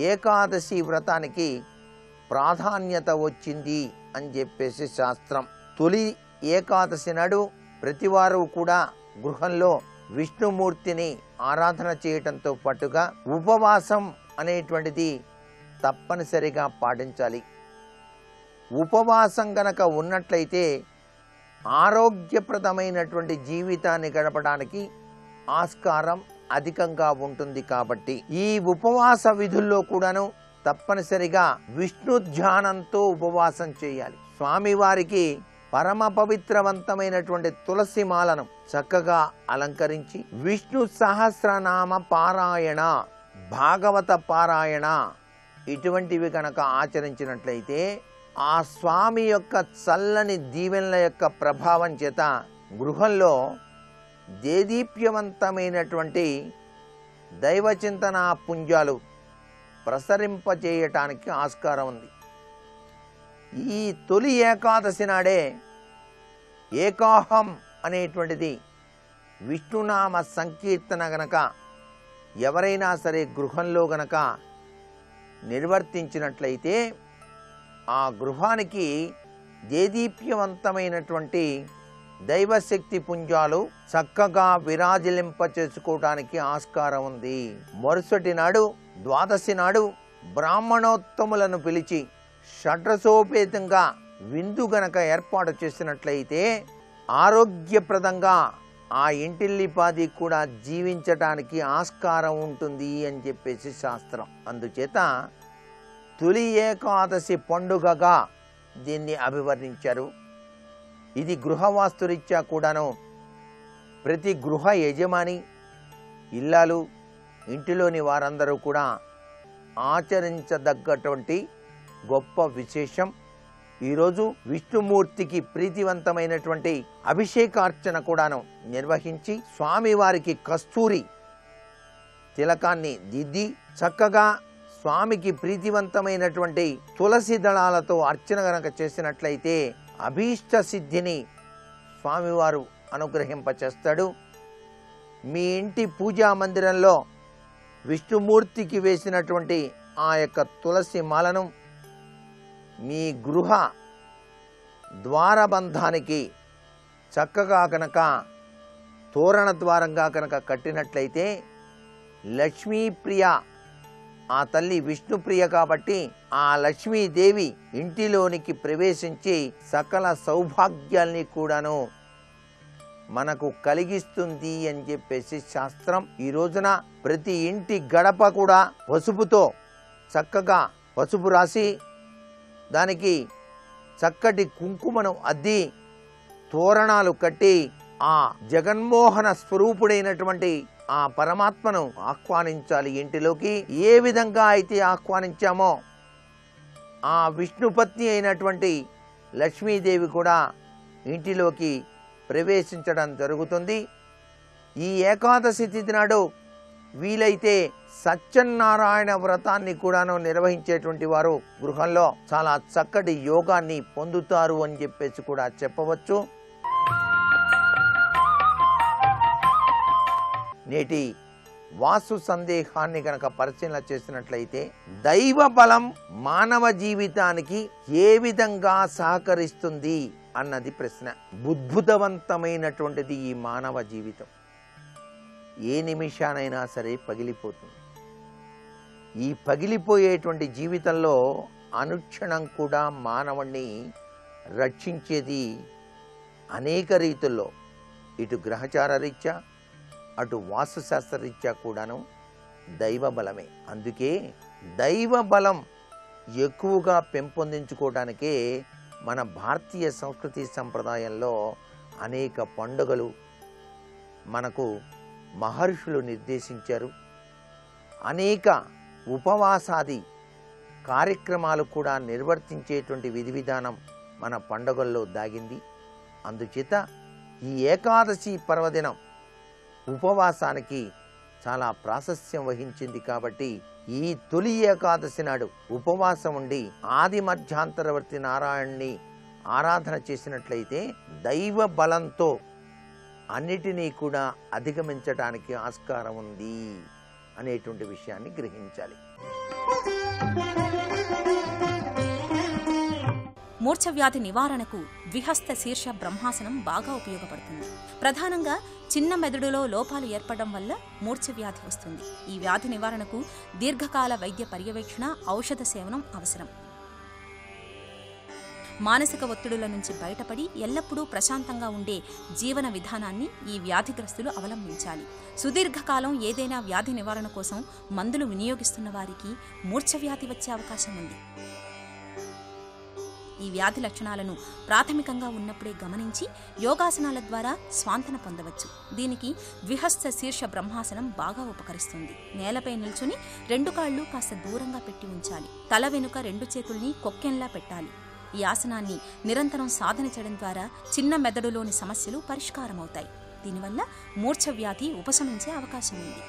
ఏకాదశి వ్రతానికి ప్రాధాన్యత వచ్చింది అని చెప్పేసి శాస్త్రం. తొలి ఏకాదశి నాడు ప్రతివారు కూడా గృహంలో విష్ణుమూర్తిని ఆరాధన చేయటంతో పాటుగా ఉపవాసం అనేటువంటిది తప్పనిసరిగా పాటించాలి. ఉపవాసం గనక ఉన్నట్లయితే ఆరోగ్యప్రదమైనటువంటి జీవితాన్ని గడపడానికి ఆస్కారం అధికంగా ఉంటుంది. కాబట్టి ఈ ఉపవాస విధుల్లో కూడాను తప్పనిసరిగా విష్ణు ధ్యానంతో ఉపవాసం చేయాలి. స్వామివారికి పరమ పవిత్రవంతమైనటువంటి తులసి మాలను చక్కగా అలంకరించి విష్ణు సహస్రనామ పారాయణ, భాగవత పారాయణ ఇటువంటివి కనుక ఆచరించినట్లయితే ఆ స్వామి యొక్క చల్లని దీవెనల యొక్క ప్రభావం చేత గృహంలో దేదీప్యవంతమైనటువంటి దైవచింతన పుంజాలు ప్రసరింపజేయటానికి ఆస్కారం ఉంది. ఈ తొలి ఏకాదశి నాడే ఏకాహం అనేటువంటిది విష్ణునామ సంకీర్తన గనక ఎవరైనా సరే గృహంలో గనక నిర్వర్తించినట్లయితే ఆ గృహానికి దేదీప్యవంతమైనటువంటి దైవశక్తి పుంజాలు చక్కగా విరాజిలింప చేసుకోవడానికి ఆస్కారం ఉంది. మరుసటి నాడు ద్వాదశి నాడు బ్రాహ్మణోత్తములను పిలిచి షడ్రసోపేతంగా విందు గనక ఏర్పాటు చేసినట్లయితే ఆరోగ్యప్రదంగా ఆ ఇంటిల్లిపాది కూడా జీవించటానికి ఆస్కారం ఉంటుంది అని చెప్పేసి శాస్త్రం. అందుచేత తొలి ఏకాదశి పండుగగా దీన్ని అభివర్ణించారు. ఇది గృహవాస్తురీత్యా కూడాను ప్రతి గృహ యజమాని, ఇల్లాలు, ఇంటిలోని వారందరూ కూడా ఆచరించదగ్గటువంటి గొప్ప విశేషం. ఈరోజు విష్ణుమూర్తికి ప్రీతివంతమైనటువంటి అభిషేకార్చన కూడాను నిర్వహించి స్వామివారికి కస్తూరి తిలకాన్ని దిద్ది చక్కగా స్వామికి ప్రీతివంతమైనటువంటి తులసి దళాలతో అర్చన గనక చేసినట్లయితే అభీష్ట సిద్ధిని స్వామివారు అనుగ్రహింపచేస్తాడు. మీ ఇంటి పూజా మందిరంలో విష్ణుమూర్తికి వేసినటువంటి ఆ యొక్క తులసి మాలను మీ గృహ ద్వారబంధానికి చక్కగా కనుక తోరణ ద్వారంగా కనుక కట్టినట్లయితే లక్ష్మీప్రియ, ఆ తల్లి విష్ణుప్రియ కాబట్టి ఆ లక్ష్మీదేవి ఇంటిలోనికి ప్రవేశించి సకల సౌభాగ్యాల్ని కూడాను మనకు కలిగిస్తుంది అని చెప్పేసి శాస్త్రం. ఈ రోజున ప్రతి ఇంటి గడప కూడా పసుపుతో చక్కగా పసుపు రాసి దానికి చక్కటి కుంకుమను అద్ది తోరణాలు కట్టి ఆ జగన్మోహన స్వరూపుడైనటువంటి ఆ పరమాత్మను ఆహ్వానించాలి ఇంటిలోకి. ఏ విధంగా అయితే ఆహ్వానించామో ఆ విష్ణుపత్ని అయినటువంటి లక్ష్మీదేవి కూడా ఇంటిలోకి ప్రవేశించడం జరుగుతుంది. ఈ ఏకాదశి తిథి నాడు వీలైతే సత్యనారాయణ వ్రతాన్ని కూడాను నిర్వహించేటువంటి వారు గృహంలో చాలా చక్కటి యోగాన్ని పొందుతారు అని చెప్పేసి కూడా చెప్పవచ్చు. నేటి వాస్తు సందేహాన్ని గనక పరిశీలన చేసినట్లయితే దైవ బలం మానవ జీవితానికి ఏ విధంగా సహకరిస్తుంది అన్నది ప్రశ్న. అద్భుతవంతమైనటువంటిది ఈ మానవ జీవితం. ఏ నిమిషానైనా సరే పగిలిపోతుంది. ఈ పగిలిపోయేటువంటి జీవితంలో అనుక్షణం కూడా మానవుణ్ణి రక్షించేది అనేక రీతుల్లో, ఇటు గ్రహచార రీత్యా అటు వాస్తుశాస్త్ర రీత్యా కూడాను దైవ బలమే. అందుకే దైవ బలం ఎక్కువగా పెంపొందించుకోవడానికే మన భారతీయ సంస్కృతి సంప్రదాయంలో అనేక పండుగలు మనకు మహర్షులు నిర్దేశించారు. అనేక ఉపవాసాది కార్యక్రమాలు కూడా నిర్వర్తించేటువంటి విధి విధానం మన పండుగల్లో దాగింది. అందుచేత ఈ ఏకాదశి పర్వదినం ఉపవాసానికి చాలా ప్రాశస్త్యం వహించింది. కాబట్టి ఈ తొలి ఏకాదశి నాడు ఉపవాసం ఉండి ఆది మధ్యాంతరవర్తి నారాయణ్ణి ఆరాధన చేసినట్లయితే దైవ బలంతో అన్నిటినీ కూడా అధిగమించడానికి ఆస్కారం ఉంది అనేటువంటి విషయాన్ని గ్రహించాలి. మూర్ఛవ్యాధి నివారణకు ద్విహస్త శీర్ష బ్రహ్మాసనం బాగా ఉపయోగపడుతుంది. ప్రధానంగా చిన్న మెదడులో లోపాలు ఏర్పడడం వల్ల మూర్ఛవ్యాధి వస్తుంది. ఈ వ్యాధి నివారణకు దీర్ఘకాల వైద్య పర్యవేక్షణ, ఔషధ సేవనం అవసరం. మానసిక ఒత్తిడుల నుంచి బయటపడి ఎల్లప్పుడూ ప్రశాంతంగా ఉండే జీవన విధానాన్ని ఈ వ్యాధిగ్రస్తులు అవలంబించాలి. సుదీర్ఘకాలం ఏదైనా వ్యాధి నివారణ కోసం మందులు వినియోగిస్తున్న వారికి మూర్ఛవ్యాధి వచ్చే అవకాశం ఉంది. ఈ వ్యాధి లక్షణాలను ప్రాథమికంగా ఉన్నప్పుడే గమనించి యోగాసనాల ద్వారా స్వాంతన పొందవచ్చు. దీనికి ద్విహస్త శీర్ష బ్రహ్మాసనం బాగా ఉపకరిస్తుంది. నేలపై నిల్చుని 2 కాళ్ళు కాస్త దూరంగా పెట్టి ఉంచాలి. తల వెనుక 2 చేతుల్ని కొక్కెంలా పెట్టాలి. ఈ ఆసనాన్ని నిరంతరం సాధన చేయడం ద్వారా చిన్న మెదడులోని సమస్యలు పరిష్కారమవుతాయి. దీనివల్ల మూర్ఛవ్యాధి ఉపశమించే అవకాశం ఉంది.